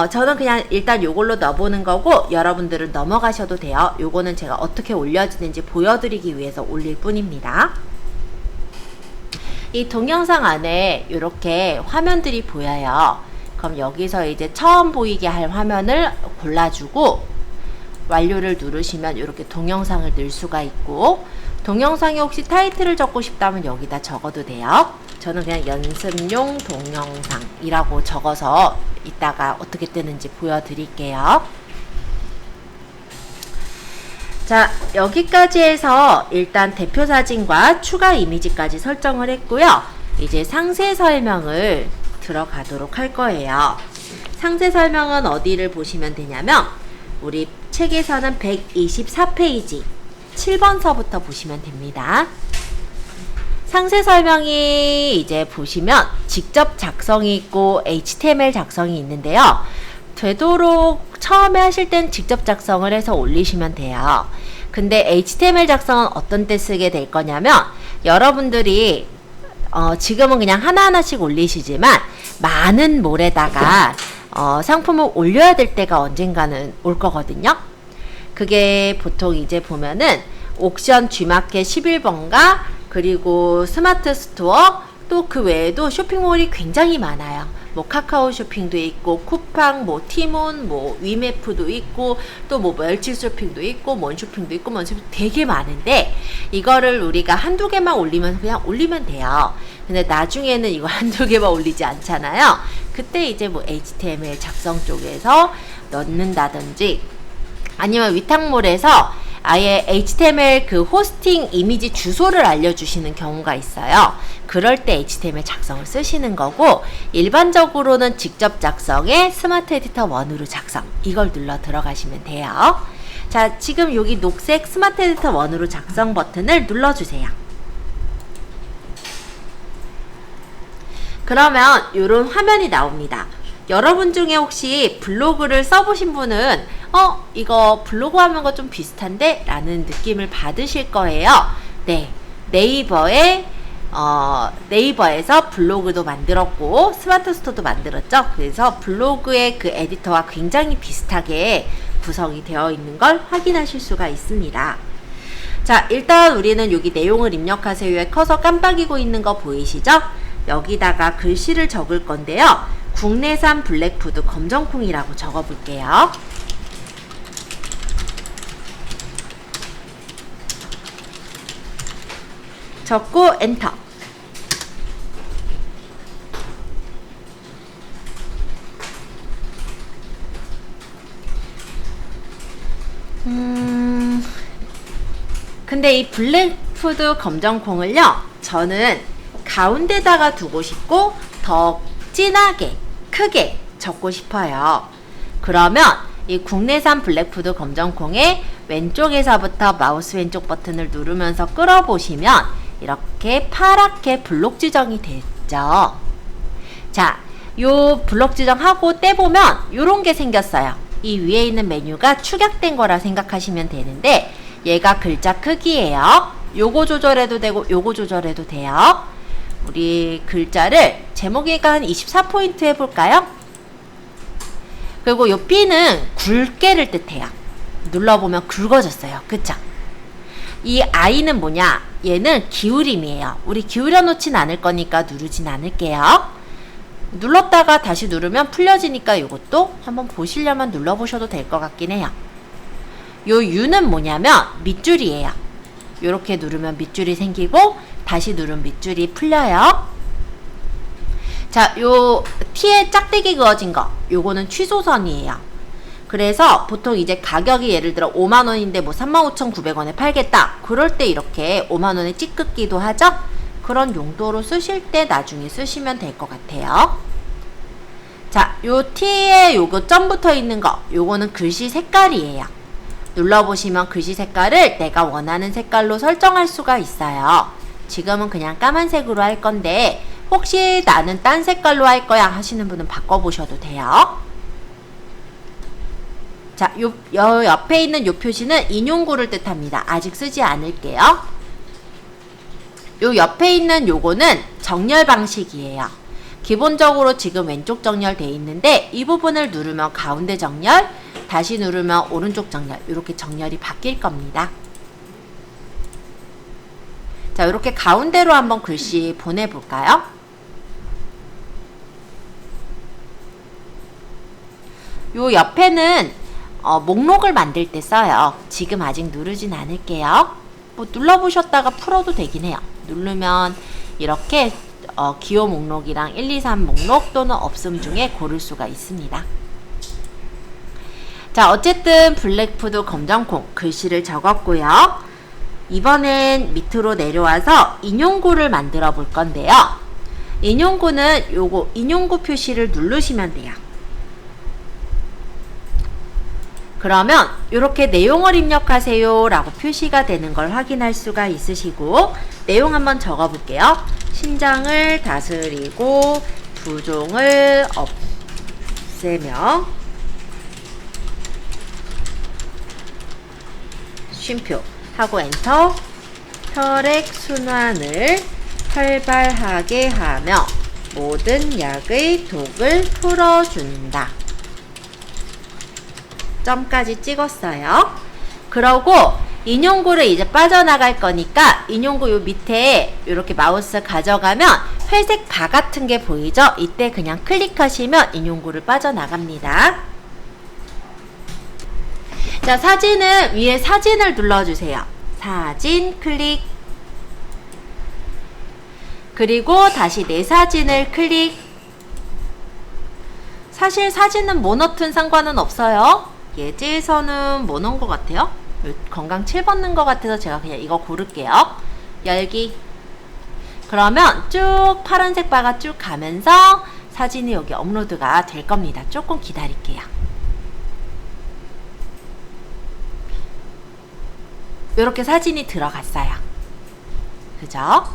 저는 그냥 일단 요걸로 넣어보는 거고, 여러분들은 넘어가셔도 돼요. 요거는 제가 어떻게 올려지는지 보여드리기 위해서 올릴 뿐입니다. 이 동영상 안에 이렇게 화면들이 보여요. 그럼 여기서 이제 처음 보이게 할 화면을 골라주고 완료를 누르시면 이렇게 동영상을 넣을 수가 있고, 동영상에 혹시 타이틀을 적고 싶다면 여기다 적어도 돼요. 저는 그냥 연습용 동영상이라고 적어서 이따가 어떻게 뜨는지 보여드릴게요. 자, 여기까지 해서 일단 대표 사진과 추가 이미지까지 설정을 했고요. 이제 상세 설명을 들어가도록 할 거예요. 상세 설명은 어디를 보시면 되냐면 우리 책에서는 124페이지 7번서부터 보시면 됩니다. 상세 설명이 이제 보시면 직접 작성이 있고 HTML 작성이 있는데요. 되도록 처음에 하실 땐 직접 작성을 해서 올리시면 돼요. 근데 HTML 작성은 어떤 때 쓰게 될 거냐면, 여러분들이 지금은 그냥 하나하나씩 올리시지만 많은 몰에다가 상품을 올려야 될 때가 언젠가는 올 거거든요. 그게 보통 이제 보면은 옥션 G마켓 11번가, 그리고 스마트 스토어, 또 그 외에도 쇼핑몰이 굉장히 많아요. 뭐 카카오 쇼핑도 있고, 쿠팡, 뭐 티몬, 뭐 위메프도 있고, 또 뭐 멸치 쇼핑도 있고, 뭔 쇼핑도 있고, 뭔 쇼핑 되게 많은데, 이거를 우리가 한두 개만 올리면 그냥 올리면 돼요. 근데 나중에는 이거 한두 개만 올리지 않잖아요. 그때 이제 뭐 HTML 작성 쪽에서 넣는다든지, 아니면 위탁몰에서 아예 HTML 그 호스팅 이미지 주소를 알려주시는 경우가 있어요. 그럴 때 HTML 작성을 쓰시는 거고, 일반적으로는 직접 작성에 스마트 에디터 1으로 작성, 이걸 눌러 들어가시면 돼요. 자, 지금 여기 녹색 스마트 에디터 1으로 작성 버튼을 눌러주세요. 그러면 이런 화면이 나옵니다. 여러분 중에 혹시 블로그를 써보신 분은 이거 블로그 하는 거 좀 비슷한데? 라는 느낌을 받으실 거예요. 네, 네이버에서 블로그도 만들었고 스마트 스토어도 만들었죠. 그래서 블로그의 그 에디터와 굉장히 비슷하게 구성이 되어 있는 걸 확인하실 수가 있습니다. 자, 일단 우리는 여기 내용을 입력하세요에 커서 깜빡이고 있는 거 보이시죠? 여기다가 글씨를 적을 건데요. 국내산 블랙푸드 검정콩이라고 적어 볼게요. 적고 엔터. 근데 이 블랙푸드 검정콩을요, 저는 가운데다가 두고 싶고 더 진하게 크게 적고 싶어요. 그러면 이 국내산 블랙푸드 검정콩의 왼쪽에서부터 마우스 왼쪽 버튼을 누르면서 끌어보시면 이렇게 파랗게 블록 지정이 됐죠. 자, 요 블록 지정하고 떼보면 요런 게 생겼어요. 이 위에 있는 메뉴가 축약된 거라 생각하시면 되는데, 얘가 글자 크기예요. 요거 조절해도 되고 요거 조절해도 돼요. 우리 글자를 제목이니까 한 24포인트 해볼까요? 그리고 요 B는 굵게를 뜻해요. 눌러보면 굵어졌어요. 그쵸? 이 I는 뭐냐? 얘는 기울임이에요. 우리 기울여 놓진 않을 거니까 누르진 않을게요. 눌렀다가 다시 누르면 풀려지니까 이것도 한번 보시려면 눌러보셔도 될 것 같긴 해요. 요 U는 뭐냐면 밑줄이에요. 요렇게 누르면 밑줄이 생기고 다시 누르면 밑줄이 풀려요. 자, 요 T에 짝대기 그어진 거, 요거는 취소선이에요. 그래서 보통 이제 가격이 예를 들어 5만원인데 뭐 35,900원에 팔겠다, 그럴 때 이렇게 5만원에 찌긋기도 하죠. 그런 용도로 쓰실 때 나중에 쓰시면 될 것 같아요. 자, 요 T에 요거 점 붙어 있는 거, 요거는 글씨 색깔이에요. 눌러보시면 글씨 색깔을 내가 원하는 색깔로 설정할 수가 있어요. 지금은 그냥 까만색으로 할 건데, 혹시 나는 딴 색깔로 할 거야 하시는 분은 바꿔보셔도 돼요. 자, 요 옆에 있는 요 표시는 인용구를 뜻합니다. 아직 쓰지 않을게요. 요 옆에 있는 요거는 정렬 방식이에요. 기본적으로 지금 왼쪽 정렬 돼 있는데 이 부분을 누르면 가운데 정렬, 다시 누르면 오른쪽 정렬, 이렇게 정렬이 바뀔 겁니다. 자, 이렇게 가운데로 한번 글씨 보내볼까요? 요 옆에는 목록을 만들 때 써요. 지금 아직 누르진 않을게요. 뭐 눌러보셨다가 풀어도 되긴 해요. 누르면 이렇게 기호 목록이랑 1, 2, 3 목록 또는 없음 중에 고를 수가 있습니다. 자, 어쨌든 블랙푸드 검정콩 글씨를 적었고요. 이번엔 밑으로 내려와서 인용구를 만들어 볼 건데요. 인용구는 요거 인용구 표시를 누르시면 돼요. 그러면 이렇게 내용을 입력하세요 라고 표시가 되는 걸 확인할 수가 있으시고, 내용 한번 적어 볼게요. 신장을 다스리고 부종을 없애며 쉼표 하고 엔터. 혈액순환을 활발하게 하며 모든 약의 독을 풀어준다. 점까지 찍었어요. 그러고 인용구를 이제 빠져나갈 거니까 인용구 요 밑에 이렇게 마우스 가져가면 회색 바 같은 게 보이죠? 이때 그냥 클릭하시면 인용구를 빠져나갑니다. 자, 사진은 위에 사진을 눌러주세요. 사진 클릭. 그리고 다시 내 사진을 클릭. 사실 사진은 뭐 넣든 상관은 없어요. 예제에서는 뭐 넣은 것 같아요? 건강 7번 넣은 것 같아서 제가 그냥 이거 고를게요. 열기. 그러면 쭉 파란색 바가 쭉 가면서 사진이 여기 업로드가 될 겁니다. 조금 기다릴게요. 이렇게 사진이 들어갔어요. 그죠?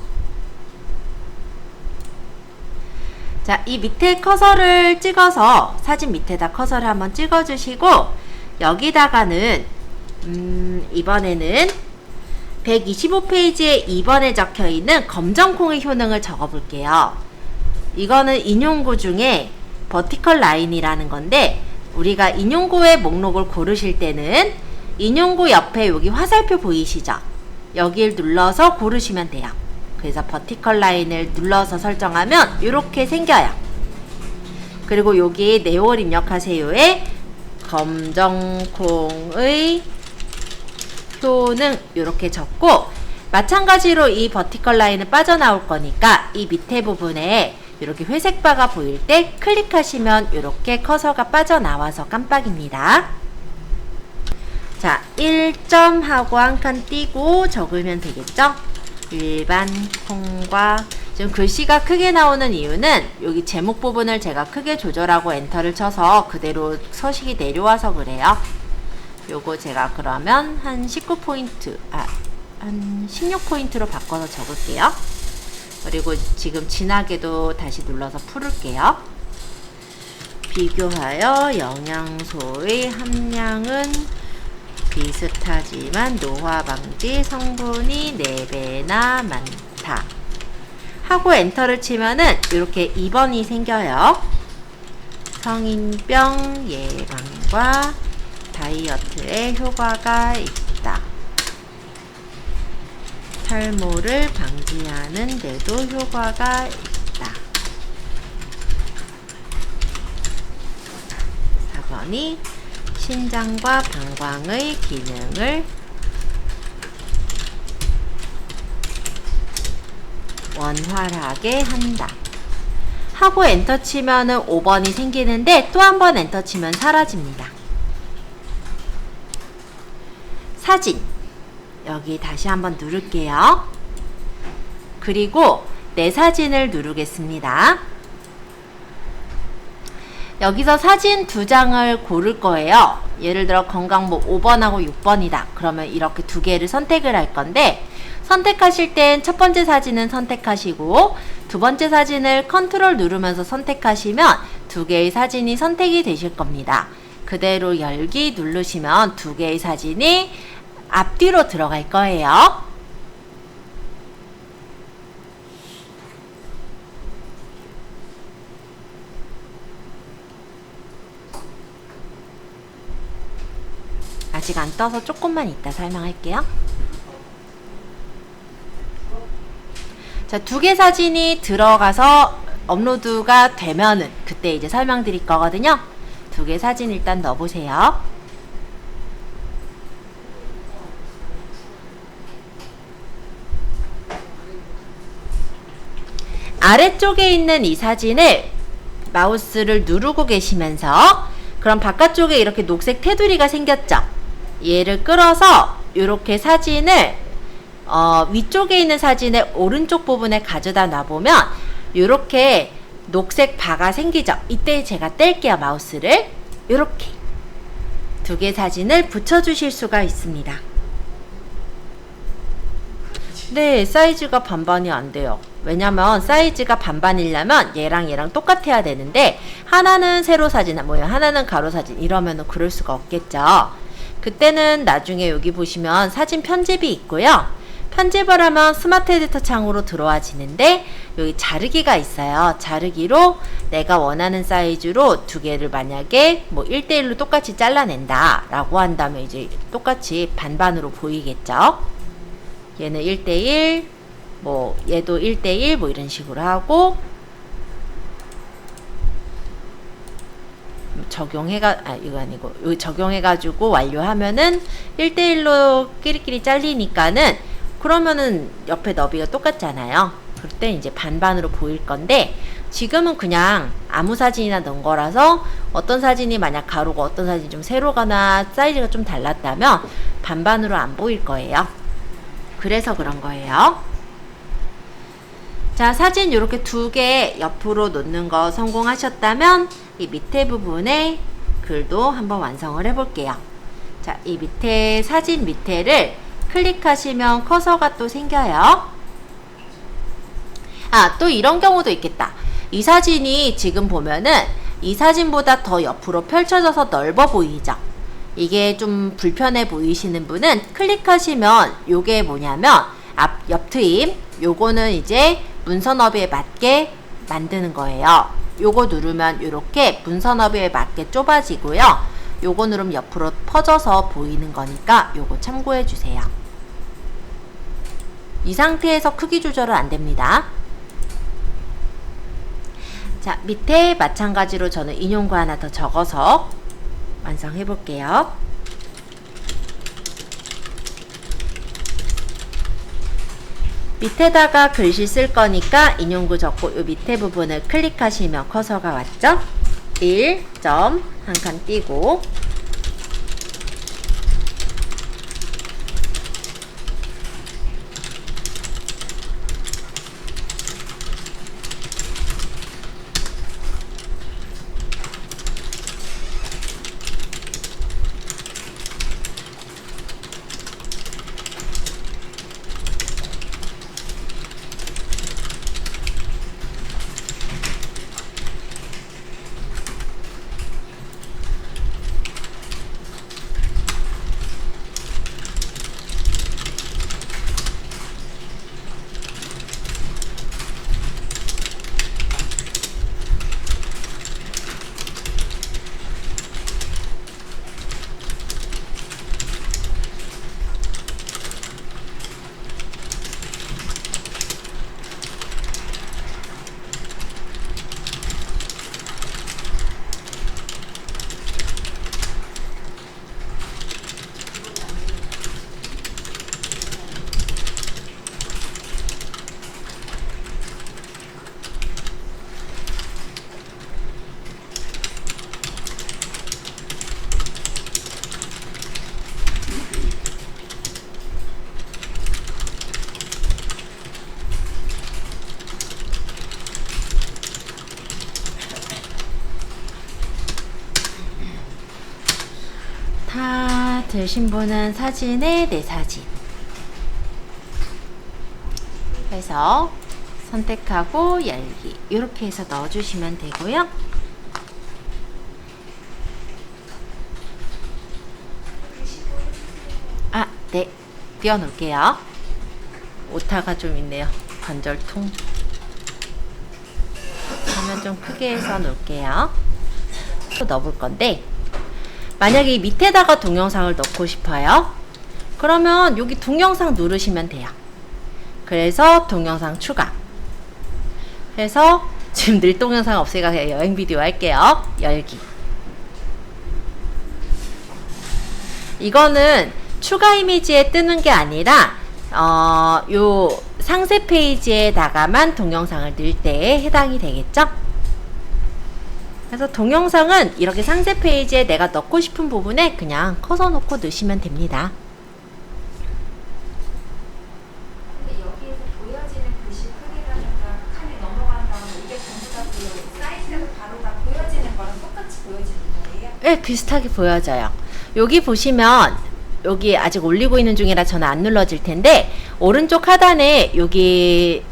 자, 이 밑에 커서를 찍어서 사진 밑에다 커서를 한번 찍어주시고, 여기다가는 이번에는 125페이지에 2번에 적혀있는 검정콩의 효능을 적어볼게요. 이거는 인용구 중에 버티컬 라인이라는 건데, 우리가 인용구의 목록을 고르실 때는 인용구 옆에 여기 화살표 보이시죠? 여기를 눌러서 고르시면 돼요. 그래서 버티컬 라인을 눌러서 설정하면 이렇게 생겨요. 그리고 여기 내용을 입력하세요에 검정콩의 효능 이렇게 적고, 마찬가지로 이 버티컬 라인은 빠져나올 거니까 이 밑에 부분에 이렇게 회색 바가 보일 때 클릭하시면 이렇게 커서가 빠져나와서 깜빡입니다. 자, 1점 하고 한 칸 띄고 적으면 되겠죠? 일반 콩과, 지금 글씨가 크게 나오는 이유는 여기 제목 부분을 제가 크게 조절하고 엔터를 쳐서 그대로 서식이 내려와서 그래요. 요거 제가 그러면 한 19포인트, 한 16포인트로 바꿔서 적을게요. 그리고 지금 진하게도 다시 눌러서 풀을게요. 비교하여 영양소의 함량은 비슷하지만 노화 방지 성분이 4배나 많다. 하고 엔터를 치면은 이렇게 2번이 생겨요. 성인병 예방과 다이어트에 효과가 있다. 탈모를 방지하는 데도 효과가 있다. 4번이 신장과 방광의 기능을 원활하게 한다. 하고 엔터 치면은 5번이 생기는데 또 한 번 엔터 치면 사라집니다. 사진. 여기 다시 한번 누를게요. 그리고 내 사진을 누르겠습니다. 여기서 사진 2장을 고를 거예요. 예를 들어 건강보 5번하고 6번이다. 그러면 이렇게 2개를 선택을 할 건데, 선택하실 땐 첫 번째 사진은 선택하시고 두 번째 사진을 컨트롤 누르면서 선택하시면 두 개의 사진이 선택이 되실 겁니다. 그대로 열기 누르시면 두 개의 사진이 앞뒤로 들어갈 거예요. 아직 안 떠서 조금만 이따 설명할게요. 자, 두 개 사진이 들어가서 업로드가 되면은 그때 이제 설명드릴 거거든요. 두 개 사진 일단 넣어보세요. 아래쪽에 있는 이 사진을 마우스를 누르고 계시면서 그럼 바깥쪽에 이렇게 녹색 테두리가 생겼죠? 얘를 끌어서 이렇게 사진을 위쪽에 있는 사진의 오른쪽 부분에 가져다 놔보면 이렇게 녹색 바가 생기죠? 이때 제가 뗄게요, 마우스를. 이렇게 두 개 사진을 붙여주실 수가 있습니다. 네, 사이즈가 반반이 안 돼요. 왜냐면 사이즈가 반반이려면 얘랑 똑같아야 되는데 하나는 세로 사진 모양, 하나는 가로 사진 이러면은 그럴 수가 없겠죠. 그때는 나중에 여기 보시면 사진 편집이 있고요. 편집을 하면 스마트 에디터 창으로 들어와지는데 여기 자르기가 있어요. 자르기로 내가 원하는 사이즈로 두 개를 만약에 뭐 1대1로 똑같이 잘라낸다 라고 한다면 이제 똑같이 반반으로 보이겠죠. 얘는 1대1, 뭐 얘도 1대1 뭐 이런 식으로 하고 적용해가지고 완료하면은 1대1로 끼리끼리 잘리니까는 그러면은 옆에 너비가 똑같잖아요. 그때 이제 반반으로 보일 건데 지금은 그냥 아무 사진이나 넣은 거라서 어떤 사진이 만약 가로고 어떤 사진이 좀 세로거나 사이즈가 좀 달랐다면 반반으로 안 보일 거예요. 그래서 그런 거예요. 자, 사진 이렇게 두 개 옆으로 놓는 거 성공하셨다면 이 밑에 부분에 글도 한번 완성을 해 볼게요. 자, 이 밑에 사진 밑에를 클릭하시면 커서가 또 생겨요. 아, 또 이런 경우도 있겠다. 이 사진이 지금 보면은 이 사진보다 더 옆으로 펼쳐져서 넓어 보이죠? 이게 좀 불편해 보이시는 분은 클릭하시면 요게 뭐냐면 옆 트임, 요거는 이제 문서 너비에 맞게 만드는 거예요. 요거 누르면 이렇게 문서 너비에 맞게 좁아지고요. 요거 누르면 옆으로 퍼져서 보이는 거니까 요거 참고해 주세요. 이 상태에서 크기 조절은 안 됩니다. 자, 밑에 마찬가지로 저는 인용구 하나 더 적어서 완성해 볼게요. 밑에다가 글씨 쓸 거니까 인용구 적고 요 밑에 부분을 클릭하시면 커서가 왔죠? 1점 한 칸 띄고 다 되신 분은 사진에 내 사진 해서 선택하고 열기 이렇게 해서 넣어주시면 되고요. 네, 띄워놓을게요. 오타가 좀 있네요. 관절통. 화면 좀 크게 해서 놓을게요. 또 넣어볼 건데, 만약에 이 밑에다가 동영상을 넣고 싶어요. 그러면 여기 동영상 누르시면 돼요. 그래서 동영상 추가. 해서 지금 늘 동영상 없으니까 그냥 여행 비디오 할게요. 열기. 이거는 추가 이미지에 뜨는 게 아니라 요 상세 페이지에다가만 동영상을 넣을 때에 해당이 되겠죠? 그래서 동영상은 이렇게 상세 페이지에 내가 넣고 싶은 부분에 그냥 커서 놓고 넣으시면 됩니다. 근데 여기에서 보여지는 글씨 크기라든가 칸이 넘어간다면 이게 전부 다 사이즈가 바로 다 보여지는 거랑 똑같이 보여지는 거예요? 네, 비슷하게 보여져요. 여기 보시면 여기 아직 올리고 있는 중이라 저는 안 눌러질 텐데 오른쪽 하단에 여기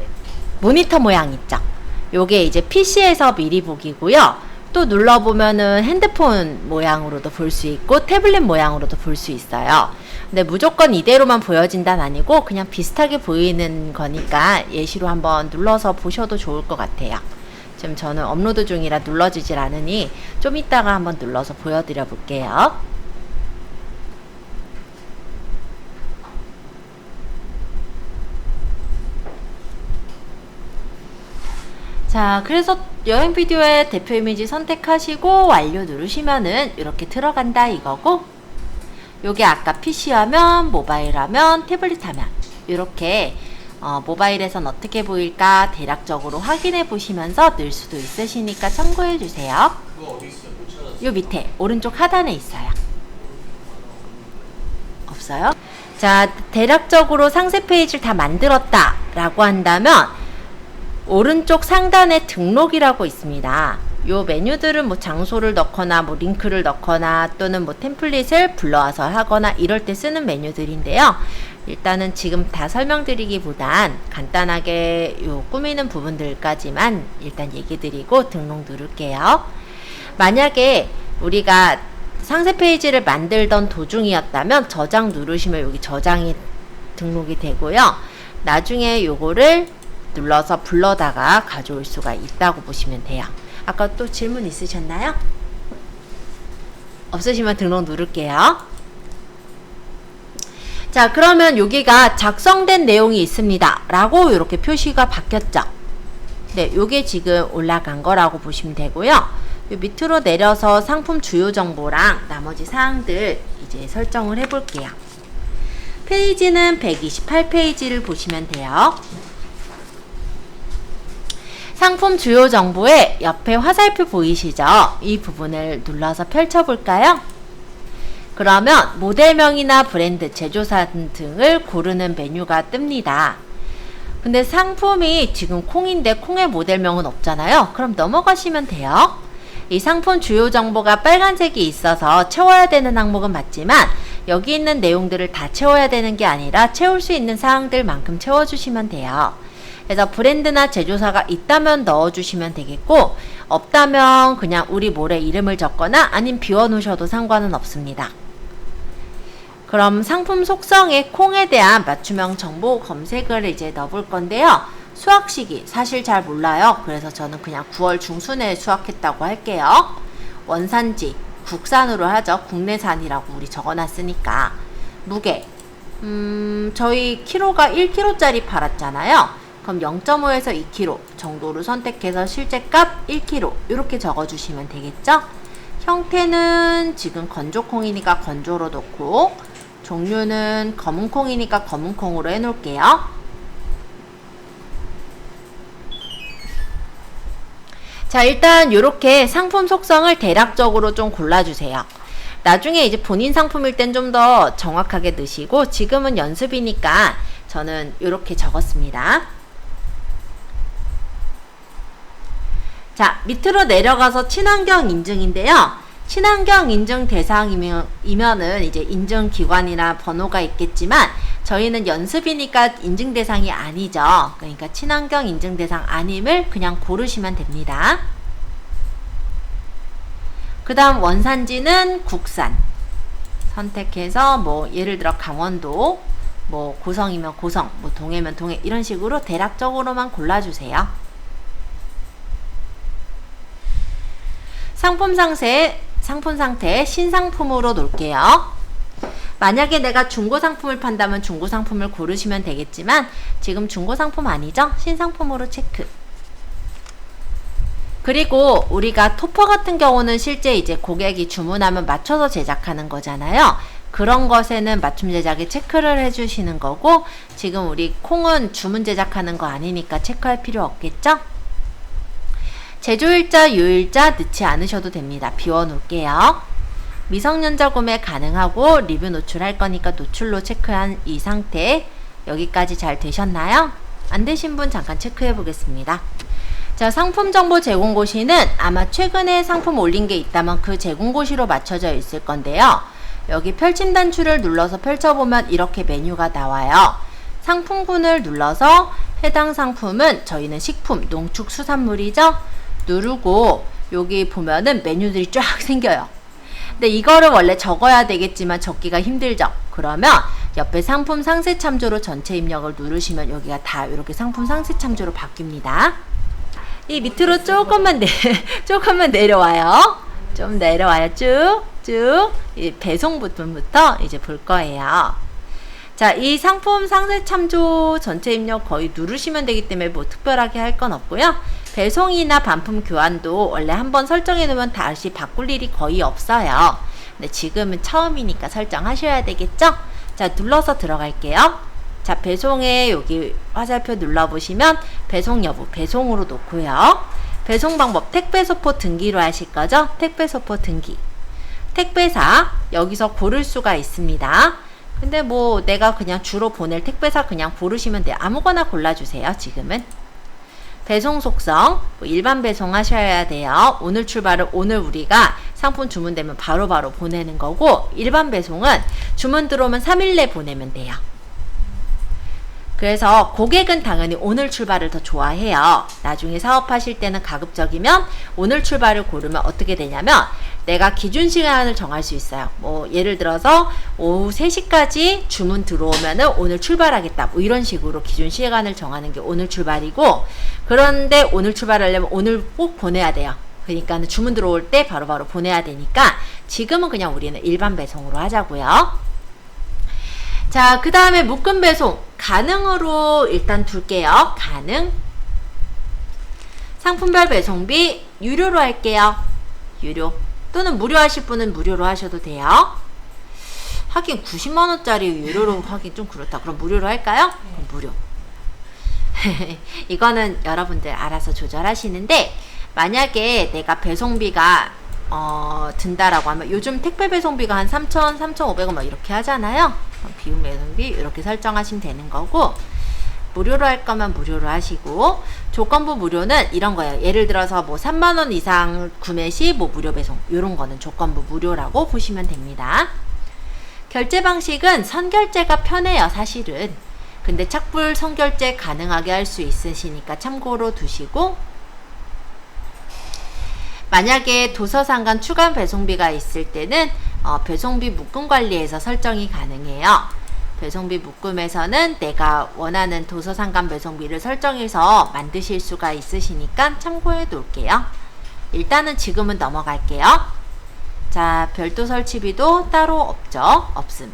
모니터 모양 있죠? 요게 이제 PC에서 미리 보기고요. 또 눌러보면은 핸드폰 모양으로도 볼 수 있고 태블릿 모양으로도 볼 수 있어요. 근데 무조건 이대로만 보여진다는 아니고 그냥 비슷하게 보이는 거니까 예시로 한번 눌러서 보셔도 좋을 것 같아요. 지금 저는 업로드 중이라 눌러지질 않으니 좀 이따가 한번 눌러서 보여드려 볼게요. 자, 그래서 여행 비디오의 대표 이미지 선택하시고 완료 누르시면은 이렇게 들어간다 이거고, 요게 아까 PC 화면, 모바일 화면, 태블릿 화면 이렇게 모바일에선 어떻게 보일까 대략적으로 확인해 보시면서 넣을 수도 있으시니까 참고해 주세요. 그거 어디 있어요? 못 찾았어요. 요 밑에 오른쪽 하단에 있어요. 없어요? 자, 대략적으로 상세 페이지를 다 만들었다 라고 한다면 오른쪽 상단에 등록이라고 있습니다. 요 메뉴들은 뭐 장소를 넣거나 뭐 링크를 넣거나 또는 뭐 템플릿을 불러와서 하거나 이럴 때 쓰는 메뉴들인데요. 일단은 지금 다 설명드리기보단 간단하게 요 꾸미는 부분들까지만 일단 얘기 드리고 등록 누를게요. 만약에 우리가 상세 페이지를 만들던 도중이었다면 저장 누르시면 여기 저장이 등록이 되고요. 나중에 요거를 눌러서 불러다가 가져올 수가 있다고 보시면 돼요. 아까 또 질문 있으셨나요? 없으시면 등록 누를게요. 자, 그러면 여기가 작성된 내용이 있습니다 라고 이렇게 표시가 바뀌었죠. 네, 요게 지금 올라간 거라고 보시면 되고요. 요 밑으로 내려서 상품 주요 정보랑 나머지 사항들 이제 설정을 해 볼게요. 페이지는 128페이지를 보시면 돼요. 상품 주요 정보에 옆에 화살표 보이시죠? 이 부분을 눌러서 펼쳐볼까요? 그러면 모델명이나 브랜드, 제조사 등을 고르는 메뉴가 뜹니다. 근데 상품이 지금 콩인데 콩의 모델명은 없잖아요. 그럼 넘어가시면 돼요. 이 상품 주요 정보가 빨간색이 있어서 채워야 되는 항목은 맞지만 여기 있는 내용들을 다 채워야 되는 게 아니라 채울 수 있는 사항들만큼 채워주시면 돼요. 그래서 브랜드나 제조사가 있다면 넣어주시면 되겠고 없다면 그냥 우리 몰에 이름을 적거나 아님 비워놓으셔도 상관은 없습니다. 그럼 상품 속성에 콩에 대한 맞춤형 정보 검색을 이제 넣어볼 건데요. 수확 시기 사실 잘 몰라요. 그래서 저는 그냥 9월 중순에 수확했다고 할게요. 원산지 국산으로 하죠. 국내산이라고 우리 적어놨으니까. 무게 저희 키로가 1kg짜리 팔았잖아요. 그럼 0.5에서 2kg 정도로 선택해서 실제 값 1kg 이렇게 적어주시면 되겠죠? 형태는 지금 건조콩이니까 건조로 넣고 종류는 검은콩이니까 검은콩으로 해놓을게요. 자, 일단 이렇게 상품 속성을 대략적으로 좀 골라주세요. 나중에 이제 본인 상품일 땐 좀 더 정확하게 넣으시고 지금은 연습이니까 저는 이렇게 적었습니다. 자, 밑으로 내려가서 친환경 인증인데요. 친환경 인증 대상이면은 이제 인증 기관이나 번호가 있겠지만 저희는 연습이니까 인증 대상이 아니죠. 그러니까 친환경 인증 대상 아님을 그냥 고르시면 됩니다. 그 다음 원산지는 국산 선택해서 뭐 예를 들어 강원도, 뭐 고성이면 고성, 뭐 동해면 동해 이런 식으로 대략적으로만 골라주세요. 상품 상태 신상품으로 놓을게요. 만약에 내가 중고 상품을 판다면 중고 상품을 고르시면 되겠지만 지금 중고 상품 아니죠? 신상품으로 체크. 그리고 우리가 토퍼 같은 경우는 실제 이제 고객이 주문하면 맞춰서 제작하는 거잖아요. 그런 것에는 맞춤 제작에 체크를 해주시는 거고, 지금 우리 콩은 주문 제작하는 거 아니니까 체크할 필요 없겠죠? 제조일자, 유일자 넣지 않으셔도 됩니다. 비워놓을게요. 미성년자 구매 가능하고 리뷰 노출할 거니까 노출로 체크한 이 상태. 여기까지 잘 되셨나요? 안 되신 분 잠깐 체크해 보겠습니다. 자, 상품 정보 제공 고시는 아마 최근에 상품 올린 게 있다면 그 제공 고시로 맞춰져 있을 건데요. 여기 펼침 단추를 눌러서 펼쳐보면 이렇게 메뉴가 나와요. 상품군을 눌러서 해당 상품은 저희는 식품, 농축수산물이죠. 누르고 여기 보면은 메뉴들이 쫙 생겨요. 근데 이거를 원래 적어야 되겠지만 적기가 힘들죠. 그러면 옆에 상품 상세 참조로 전체 입력을 누르시면 여기가 다 이렇게 상품 상세 참조로 바뀝니다. 이 밑으로 조금만 내려와요. 좀 내려와요. 쭉 이 배송 부분부터 이제 볼 거예요. 자, 이 상품 상세 참조 전체 입력 거의 누르시면 되기 때문에 뭐 특별하게 할 건 없고요. 배송이나 반품 교환도 원래 한번 설정해 놓으면 다시 바꿀 일이 거의 없어요. 근데 지금은 처음이니까 설정하셔야 되겠죠? 자, 눌러서 들어갈게요. 자, 배송에 여기 화살표 눌러보시면 배송 여부, 배송으로 놓고요. 배송 방법, 택배소포 등기로 하실 거죠? 택배소포 등기. 택배사, 여기서 고를 수가 있습니다. 근데 뭐 내가 그냥 주로 보낼 택배사 그냥 고르시면 돼요. 아무거나 골라주세요, 지금은. 배송 속성, 뭐 일반 배송 하셔야 돼요. 오늘 출발을 오늘 우리가 상품 주문되면 바로바로 보내는 거고, 일반 배송은 주문 들어오면 3일 내 보내면 돼요. 그래서 고객은 당연히 오늘 출발을 더 좋아해요. 나중에 사업하실 때는 가급적이면 오늘 출발을 고르면 어떻게 되냐면 내가 기준 시간을 정할 수 있어요. 뭐 예를 들어서 오후 3시까지 주문 들어오면은 오늘 출발하겠다. 뭐 이런 식으로 기준 시간을 정하는 게 오늘 출발이고, 그런데 오늘 출발하려면 오늘 꼭 보내야 돼요. 그러니까 주문 들어올 때 바로바로 보내야 되니까 지금은 그냥 우리는 일반 배송으로 하자고요. 자, 그 다음에 묶음 배송 가능으로 일단 둘게요. 가능. 상품별 배송비 유료로 할게요. 유료. 또는 무료 하실 분은 무료로 하셔도 돼요. 하긴 90만원짜리 유료로 하긴 좀 그렇다. 그럼 무료로 할까요? 그럼 무료. 이거는 여러분들 알아서 조절하시는데, 만약에 내가 배송비가 든다라고 하면 요즘 택배 배송비가 한 3,000, 3,500원 막 이렇게 하잖아요. 비용 배송비 이렇게 설정하시면 되는 거고, 무료로 할 거면 무료로 하시고, 조건부 무료는 이런 거예요. 예를 들어서 뭐 3만원 이상 구매 시 뭐 무료 배송, 요런 거는 조건부 무료라고 보시면 됩니다. 결제 방식은 선결제가 편해요, 사실은. 근데 착불 선결제 가능하게 할 수 있으시니까 참고로 두시고, 만약에 도서상간 추가 배송비가 있을 때는 배송비 묶음 관리에서 설정이 가능해요. 배송비 묶음에서는 내가 원하는 도서상간 배송비를 설정해서 만드실 수가 있으시니까 참고해 놓을게요. 일단은 지금은 넘어갈게요. 자, 별도 설치비도 따로 없죠? 없음.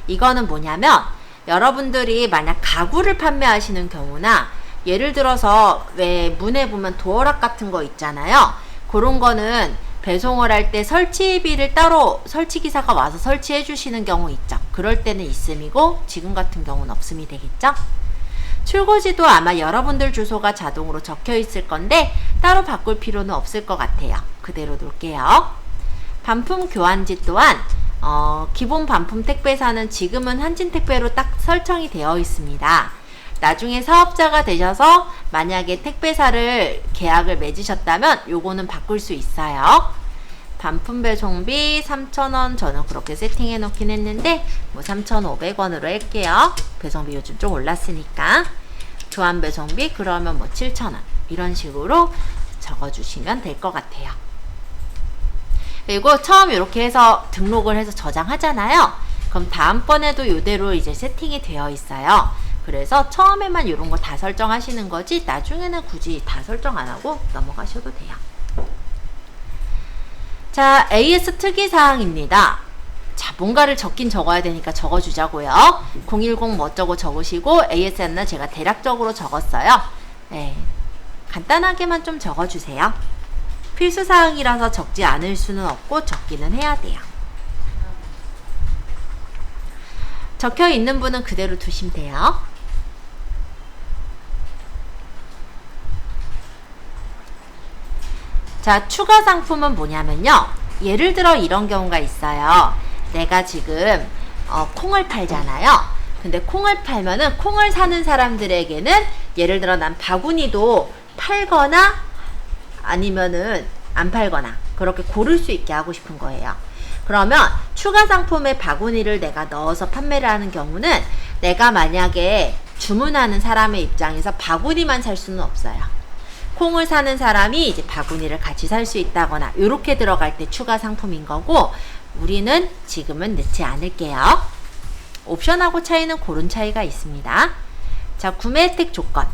이거는 뭐냐면 여러분들이 만약 가구를 판매하시는 경우나, 예를 들어서 왜 문에 보면 도어락 같은 거 있잖아요. 그런 거는 배송을 할 때 설치비를 따로 설치기사가 와서 설치해 주시는 경우 있죠. 그럴 때는 있음이고, 지금 같은 경우는 없음이 되겠죠. 출고지도 아마 여러분들 주소가 자동으로 적혀 있을 건데 따로 바꿀 필요는 없을 것 같아요. 그대로 놓을게요. 반품 교환지 또한 기본 반품 택배사는 지금은 한진택배로 딱 설정이 되어 있습니다. 나중에 사업자가 되셔서 만약에 택배사를 계약을 맺으셨다면 요거는 바꿀 수 있어요. 반품 배송비 3,000원 저는 그렇게 세팅해 놓긴 했는데 뭐 3,500원으로 할게요. 배송비 요즘 좀 올랐으니까. 교환 배송비 그러면 뭐 7,000원 이런 식으로 적어주시면 될 것 같아요. 그리고 처음 이렇게 해서 등록을 해서 저장하잖아요. 그럼 다음번에도 이대로 이제 세팅이 되어 있어요. 그래서 처음에만 이런 거 다 설정하시는 거지 나중에는 굳이 다 설정 안 하고 넘어가셔도 돼요. 자, AS 특이사항입니다. 자, 뭔가를 적긴 적어야 되니까 적어주자고요. 010 뭐 어쩌고 적으시고 AS는 제가 대략적으로 적었어요. 네, 간단하게만 좀 적어주세요. 필수사항이라서 적지 않을 수는 없고 적기는 해야 돼요. 적혀 있는 분은 그대로 두시면 돼요. 자, 추가 상품은 뭐냐면요. 예를 들어 이런 경우가 있어요. 내가 지금 콩을 팔잖아요. 근데 콩을 팔면은 콩을 사는 사람들에게는 예를 들어 난 바구니도 팔거나 아니면은 안 팔거나 그렇게 고를 수 있게 하고 싶은 거예요. 그러면 추가 상품에 바구니를 내가 넣어서 판매를 하는 경우는 내가 만약에 주문하는 사람의 입장에서 바구니만 살 수는 없어요. 콩을 사는 사람이 이제 바구니를 같이 살 수 있다거나 이렇게 들어갈 때 추가 상품인 거고 우리는 지금은 넣지 않을게요. 옵션하고 차이는 그런 차이가 있습니다. 자, 구매 혜택 조건.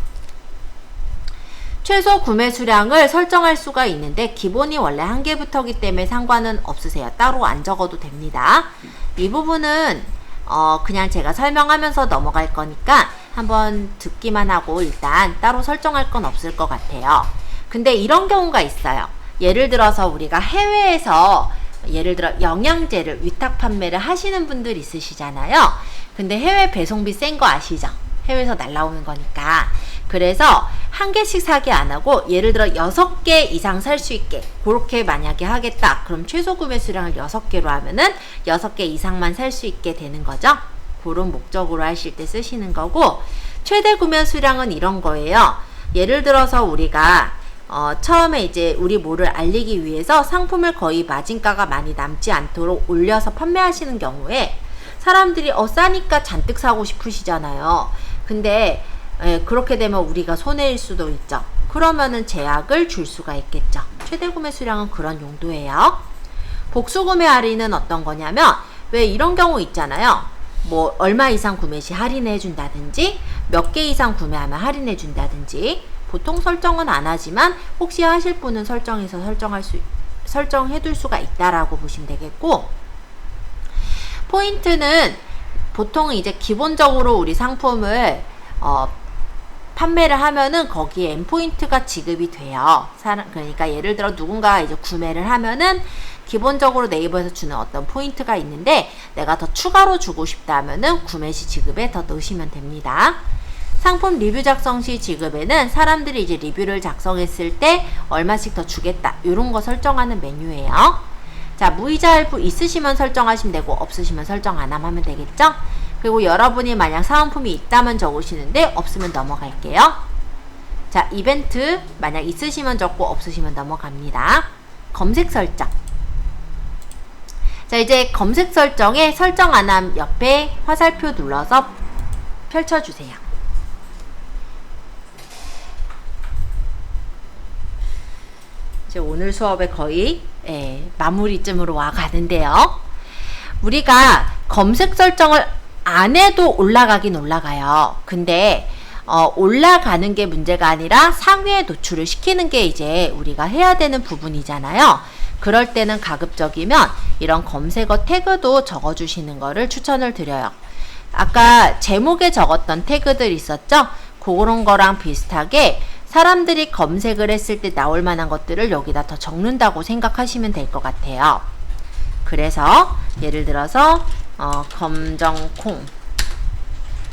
최소 구매 수량을 설정할 수가 있는데 기본이 원래 1개부터기 때문에 상관은 없으세요. 따로 안 적어도 됩니다. 이 부분은 그냥 제가 설명하면서 넘어갈 거니까 한번 듣기만 하고 일단 따로 설정할 건 없을 것 같아요. 근데 이런 경우가 있어요. 예를 들어서 우리가 해외에서 예를 들어 영양제를 위탁 판매를 하시는 분들 있으시잖아요. 근데 해외 배송비 센 거 아시죠? 해외에서 날라오는 거니까. 그래서 한 개씩 사기 안 하고 예를 들어 6개 이상 살 수 있게 그렇게 만약에 하겠다. 그럼 최소 구매 수량을 6개로 하면은 6개 이상만 살 수 있게 되는 거죠. 그런 목적으로 하실 때 쓰시는 거고 최대 구매 수량은 이런 거예요. 예를 들어서 우리가 처음에 이제 우리 모를 알리기 위해서 상품을 거의 마진가가 많이 남지 않도록 올려서 판매하시는 경우에 사람들이 싸니까 잔뜩 사고 싶으시잖아요. 근데 그렇게 되면 우리가 손해일 수도 있죠. 그러면은 제약을 줄 수가 있겠죠. 최대 구매 수량은 그런 용도예요. 복수 구매 할인은 어떤 거냐면 왜 이런 경우 있잖아요. 뭐 얼마 이상 구매 시 할인해 준다든지 몇 개 이상 구매하면 할인해 준다든지 보통 설정은 안 하지만 혹시 하실 분은 설정해서 설정해 둘 수가 있다라고 보시면 되겠고 포인트는 보통 이제 기본적으로 우리 상품을 판매를 하면은 거기에 N포인트가 지급이 돼요. 그러니까 예를 들어 누군가가 이제 구매를 하면은 기본적으로 네이버에서 주는 어떤 포인트가 있는데 내가 더 추가로 주고 싶다면은 구매 시 지급에 더 넣으시면 됩니다. 상품 리뷰 작성 시 지급에는 사람들이 이제 리뷰를 작성했을 때 얼마씩 더 주겠다. 이런 거 설정하는 메뉴예요. 자, 무이자 할부 있으시면 설정하시면 되고 없으시면 설정 안 하면 되겠죠? 그리고 여러분이 만약 사은품이 있다면 적으시는데 없으면 넘어갈게요. 자, 이벤트 만약 있으시면 적고 없으시면 넘어갑니다. 검색 설정. 자, 이제 검색 설정에 설정 안 함 옆에 화살표 눌러서 펼쳐주세요. 이제 오늘 수업에 거의 마무리쯤으로 와 가는데요. 우리가 검색 설정을 안 해도 올라가긴 올라가요. 근데 올라가는 게 문제가 아니라 상위에 노출을 시키는 게 이제 우리가 해야 되는 부분이잖아요. 그럴 때는 가급적이면 이런 검색어 태그도 적어주시는 거를 추천을 드려요. 아까 제목에 적었던 태그들 있었죠? 그런 거랑 비슷하게 사람들이 검색을 했을 때 나올 만한 것들을 여기다 더 적는다고 생각하시면 될 것 같아요. 그래서 예를 들어서 검정콩,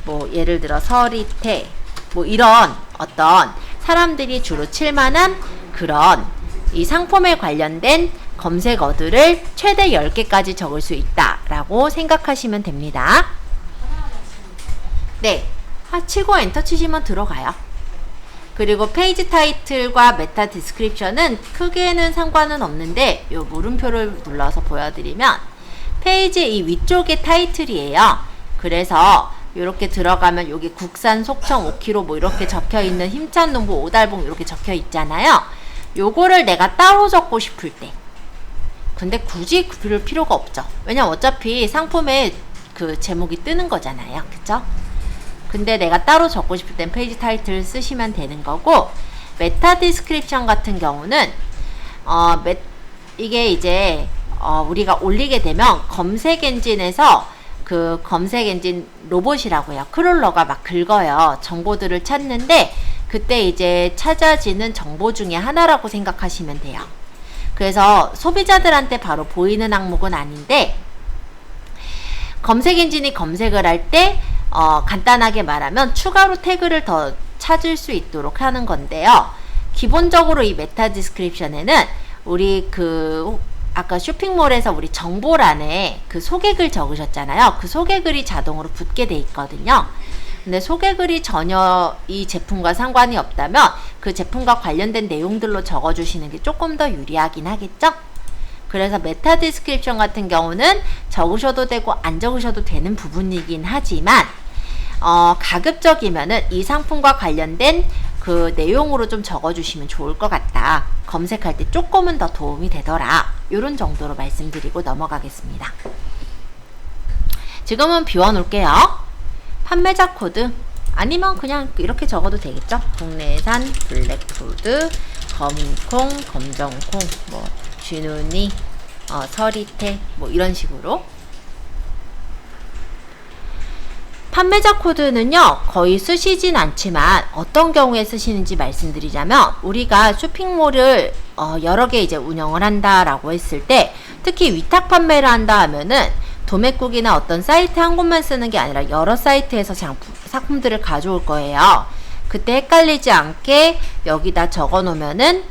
뭐 예를 들어 서리태, 뭐 이런 어떤 사람들이 주로 칠만한 그런 이 상품에 관련된 검색어들을 최대 10개까지 적을 수 있다라고 생각하시면 됩니다. 네, 치고 엔터 치시면 들어가요. 그리고 페이지 타이틀과 메타 디스크립션은 크게는 상관은 없는데 요 물음표를 눌러서 보여드리면 페이지 이 위쪽에 타이틀이에요. 그래서 이렇게 들어가면 여기 국산 속청 5kg 뭐 이렇게 적혀 있는 힘찬 농부 오달봉 이렇게 적혀 있잖아요. 요거를 내가 따로 적고 싶을 때. 근데 굳이 그럴 필요가 없죠. 왜냐면 어차피 상품에 그 제목이 뜨는 거잖아요. 그쵸? 근데 내가 따로 적고 싶을 땐 페이지 타이틀 쓰시면 되는 거고, 메타 디스크립션 같은 경우는 이게 이제 우리가 올리게 되면 검색 엔진에서 그 검색 엔진 로봇이라고요. 크롤러가 막 긁어요. 정보들을 찾는데 그때 이제 찾아지는 정보 중에 하나라고 생각하시면 돼요. 그래서 소비자들한테 바로 보이는 항목은 아닌데 검색 엔진이 검색을 할 때 간단하게 말하면 추가로 태그를 더 찾을 수 있도록 하는 건데요. 기본적으로 이 메타 디스크립션에는 우리 아까 쇼핑몰에서 우리 정보란에 그 소개글 적으셨잖아요. 그 소개글이 자동으로 붙게 돼 있거든요. 근데 소개글이 전혀 이 제품과 상관이 없다면 그 제품과 관련된 내용들로 적어주시는 게 조금 더 유리하긴 하겠죠? 그래서 메타 디스크립션 같은 경우는 적으셔도 되고 안 적으셔도 되는 부분이긴 하지만 가급적이면은 이 상품과 관련된 그 내용으로 좀 적어주시면 좋을 것 같다. 검색할 때 조금은 더 도움이 되더라. 이런 정도로 말씀드리고 넘어가겠습니다. 지금은 비워놓을게요. 판매자 코드 아니면 그냥 이렇게 적어도 되겠죠. 국내산 블랙푸드 검은콩 검정콩 뭐 쥐눈이 서리태 뭐 이런 식으로. 판매자 코드는요 거의 쓰시진 않지만 어떤 경우에 쓰시는지 말씀드리자면, 우리가 쇼핑몰을 여러 개 이제 운영을 한다라고 했을 때 특히 위탁 판매를 한다 하면은 도매국이나 어떤 사이트 한 곳만 쓰는 게 아니라 여러 사이트에서 상품들을 가져올 거예요. 그때 헷갈리지 않게 여기다 적어 놓으면은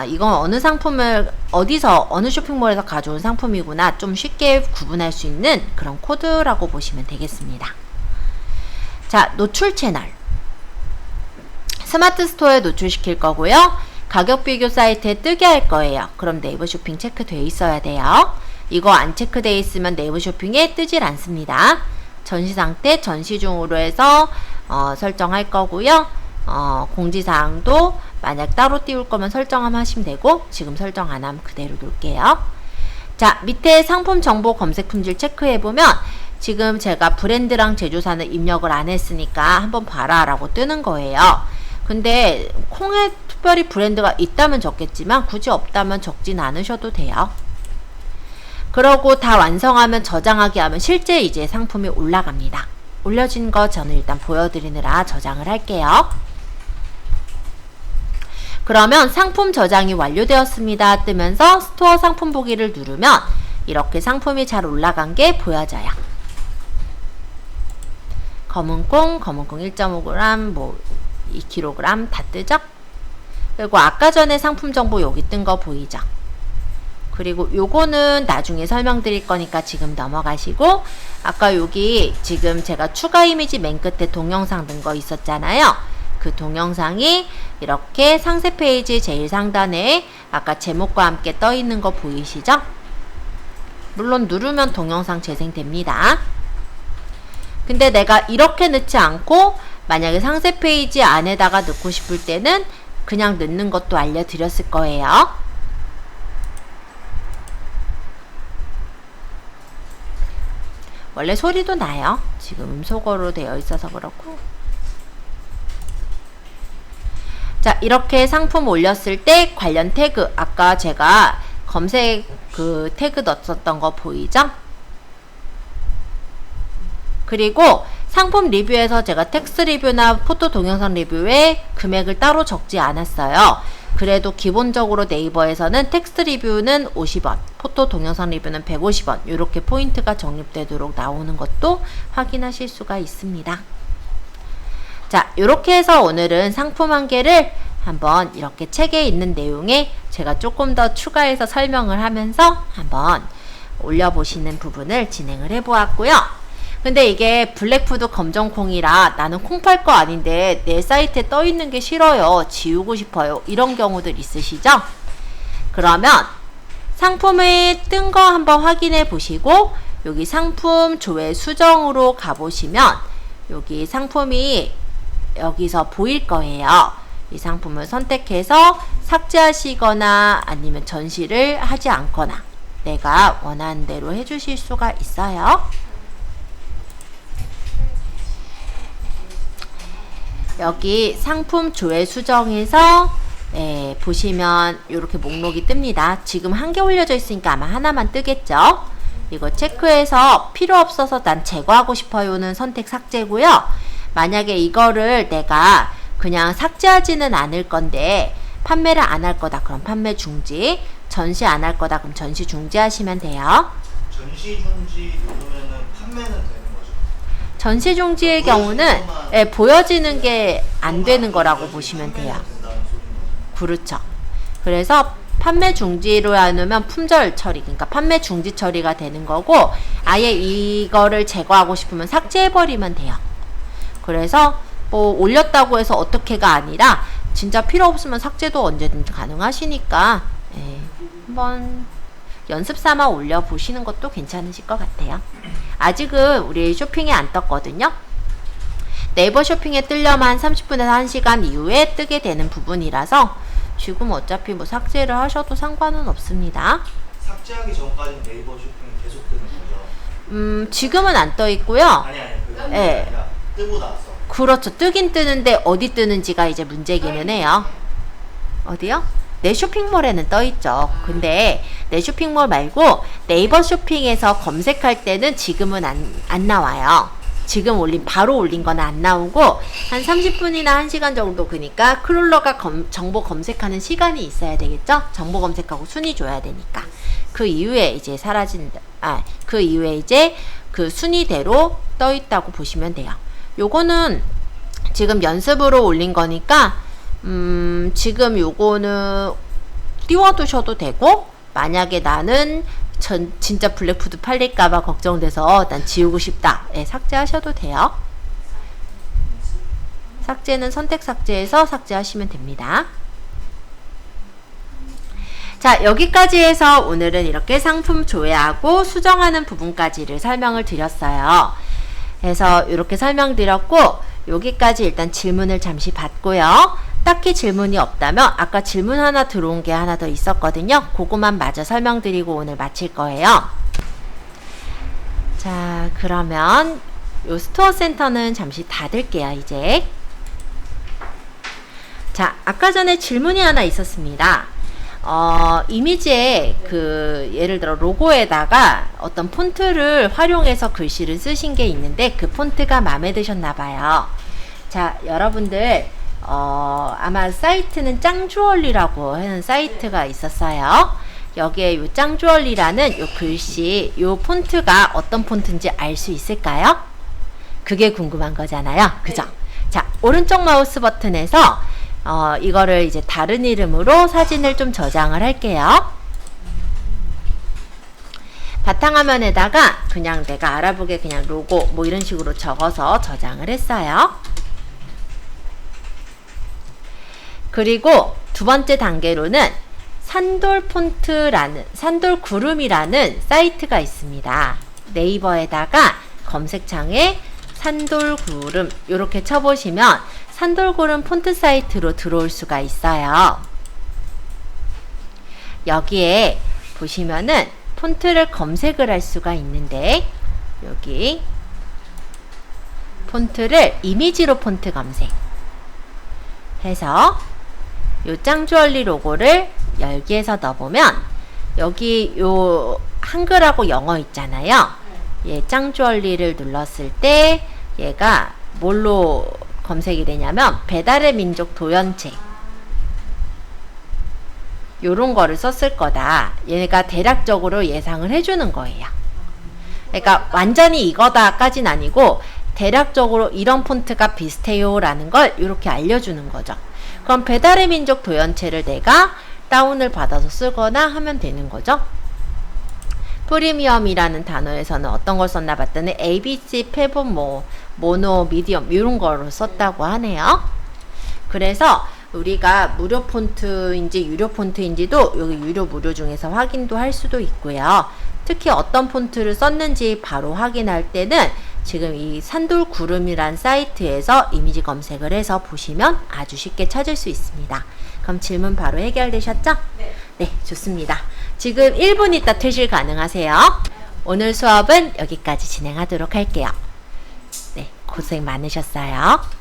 이건 어느 상품을 어디서 어느 쇼핑몰에서 가져온 상품이구나 좀 쉽게 구분할 수 있는 그런 코드라고 보시면 되겠습니다. 자, 노출 채널. 스마트 스토어에 노출시킬 거고요. 가격 비교 사이트에 뜨게 할 거예요. 그럼 네이버 쇼핑 체크되어 있어야 돼요. 이거 안 체크되어 있으면 네이버 쇼핑에 뜨질 않습니다. 전시 상태, 전시 중으로 해서 설정할 거고요. 공지사항도 만약 따로 띄울 거면 설정하시면 되고, 지금 설정 안 하면 그대로 놓을게요. 자, 밑에 상품 정보 검색 품질 체크해보면 지금 제가 브랜드랑 제조사는 입력을 안 했으니까 한번 봐라 라고 뜨는 거예요. 근데 콩에 특별히 브랜드가 있다면 적겠지만 굳이 없다면 적진 않으셔도 돼요. 그러고 다 완성하면 저장하기 하면 실제 이제 상품이 올라갑니다. 올려진 거 저는 일단 보여드리느라 저장을 할게요. 그러면 상품 저장이 완료되었습니다 뜨면서 스토어 상품 보기를 누르면 이렇게 상품이 잘 올라간 게 보여져요. 검은콩 1.5g, 뭐 2kg 다 뜨죠? 그리고 아까 전에 상품 정보 여기 뜬 거 보이죠? 그리고 요거는 나중에 설명드릴 거니까 지금 넘어가시고, 아까 여기 지금 제가 추가 이미지 맨 끝에 동영상 든 거 있었잖아요. 그 동영상이 이렇게 상세 페이지 제일 상단에 아까 제목과 함께 떠 있는 거 보이시죠? 물론 누르면 동영상 재생됩니다. 근데 내가 이렇게 넣지 않고 만약에 상세 페이지 안에다가 넣고 싶을 때는 그냥 넣는 것도 알려드렸을 거예요. 원래 소리도 나요. 지금 음소거로 되어 있어서 그렇고. 자, 이렇게 상품 올렸을 때 관련 태그, 아까 제가 검색 그 태그 넣었었던 거 보이죠? 그리고 상품 리뷰에서 제가 텍스트 리뷰나 포토 동영상 리뷰에 금액을 따로 적지 않았어요. 그래도 기본적으로 네이버에서는 텍스트 리뷰는 50원, 포토 동영상 리뷰는 150원 이렇게 포인트가 적립되도록 나오는 것도 확인하실 수가 있습니다. 자, 이렇게 해서 오늘은 상품 한 개를 한번 이렇게 책에 있는 내용에 제가 조금 더 추가해서 설명을 하면서 한번 올려보시는 부분을 진행을 해보았고요. 근데 이게 블랙푸드 검정콩이라 나는 콩 팔 거 아닌데 내 사이트에 떠 있는 게 싫어요. 지우고 싶어요. 이런 경우들 있으시죠? 그러면 상품에 뜬 거 한번 확인해 보시고 여기 상품 조회 수정으로 가보시면 여기 상품이 여기서 보일 거예요. 이 상품을 선택해서 삭제하시거나 아니면 전시를 하지 않거나 내가 원하는 대로 해주실 수가 있어요. 여기 상품 조회 수정에서 보시면 이렇게 목록이 뜹니다. 지금 한 개 올려져 있으니까 아마 하나만 뜨겠죠. 이거 체크해서 필요 없어서 난 제거하고 싶어요는 선택 삭제고요. 만약에 이거를 내가 그냥 삭제하지는 않을 건데 판매를 안 할 거다 그럼 판매 중지, 전시 안 할 거다 그럼 전시 중지하시면 돼요. 전시 중지 누르면은 판매는 되는 거죠? 전시 중지의 경우는 보여지는 게 안 되는 거라고 보시면 돼요. 된다는 소리인 거죠? 그렇죠. 그래서 판매 중지로 해놓으면 품절 처리, 그러니까 판매 중지 처리가 되는 거고 아예 이거를 제거하고 싶으면 삭제해버리면 돼요. 그래서 뭐 올렸다고 해서 어떻게가 아니라 진짜 필요 없으면 삭제도 언제든지 가능하시니까 한번 연습 삼아 올려보시는 것도 괜찮으실 것 같아요. 아직은 우리 쇼핑에 안 떴거든요. 네이버 쇼핑에 뜨려면 30분에서 1시간 이후에 뜨게 되는 부분이라서 지금 어차피 뭐 삭제를 하셔도 상관은 없습니다. 삭제하기 전까지는 네이버 쇼핑이 계속 뜨는 거죠? 지금은 안 떠 있고요. 아니 그게 예. 아니라 뜨고 나서. 그렇죠. 뜨긴 뜨는데 어디 뜨는지가 이제 문제기는 해요. 어디요? 내 쇼핑몰에는 떠 있죠. 근데 내 쇼핑몰 말고 네이버 쇼핑에서 검색할 때는 지금은 안 나와요. 지금 바로 올린 거는 안 나오고 한 30분이나 1시간 정도 그니까 크롤러가 정보 검색하는 시간이 있어야 되겠죠? 정보 검색하고 순위 줘야 되니까. 그 이후에 이제 그 이후에 이제 그 순위대로 떠 있다고 보시면 돼요. 요거는 지금 연습으로 올린 거니까 지금 요거는 띄워두셔도 되고 만약에 나는 진짜 블랙푸드 팔릴까봐 걱정돼서 난 지우고 싶다. 삭제하셔도 돼요. 삭제는 선택 삭제해서 삭제하시면 됩니다. 자, 여기까지 해서 오늘은 이렇게 상품 조회하고 수정하는 부분까지를 설명을 드렸어요. 그래서 이렇게 설명드렸고 여기까지 일단 질문을 잠시 받고요. 딱히 질문이 없다면 아까 질문 하나 들어온 게 하나 더 있었거든요. 그거만 마저 설명드리고 오늘 마칠 거예요. 자, 그러면 요 스토어 센터는 잠시 닫을게요. 이제 자, 아까 전에 질문이 하나 있었습니다. 이미지에 예를 들어 로고에다가 어떤 폰트를 활용해서 글씨를 쓰신 게 있는데 그 폰트가 마음에 드셨나 봐요. 자, 여러분들 아마 사이트는 짱주얼리라고 하는 사이트가 있었어요. 여기에 요 짱주얼리라는 요 글씨, 요 폰트가 어떤 폰트인지 알 수 있을까요? 그게 궁금한 거잖아요. 그죠? 자, 오른쪽 마우스 버튼에서 이거를 이제 다른 이름으로 사진을 좀 저장을 할게요. 바탕화면에다가 그냥 내가 알아보게 그냥 로고 뭐 이런 식으로 적어서 저장을 했어요. 그리고 두 번째 단계로는 산돌구름이라는 사이트가 있습니다. 네이버에다가 검색창에 산돌구름 이렇게 쳐보시면 산돌구름 폰트 사이트로 들어올 수가 있어요. 여기에 보시면은 폰트를 검색을 할 수가 있는데 여기 폰트를 이미지로 폰트 검색 해서 요 짱주얼리 로고를 여기에서 넣어보면 여기 요 한글하고 영어 있잖아요. 얘 짱주얼리를 눌렀을 때 얘가 뭘로 검색이 되냐면 배달의 민족 도연체 요런 거를 썼을 거다. 얘가 대략적으로 예상을 해주는 거예요. 그러니까 완전히 이거다까진 아니고 대략적으로 이런 폰트가 비슷해요 라는 걸 이렇게 알려주는 거죠. 그럼 배달의 민족 도연체를 내가 다운을 받아서 쓰거나 하면 되는 거죠. 프리미엄이라는 단어에서는 어떤 걸 썼나 봤더니 ABC, 페본, 모노, 미디엄 이런 거로 썼다고 하네요. 그래서 우리가 무료 폰트인지 유료 폰트인지도 여기 유료 무료 중에서 확인도 할 수도 있고요. 특히 어떤 폰트를 썼는지 바로 확인할 때는 지금 이 산돌구름이란 사이트에서 이미지 검색을 해서 보시면 아주 쉽게 찾을 수 있습니다. 그럼 질문 바로 해결되셨죠? 네. 네, 좋습니다. 지금 1분 있다 퇴실 가능하세요. 오늘 수업은 여기까지 진행하도록 할게요. 네, 고생 많으셨어요.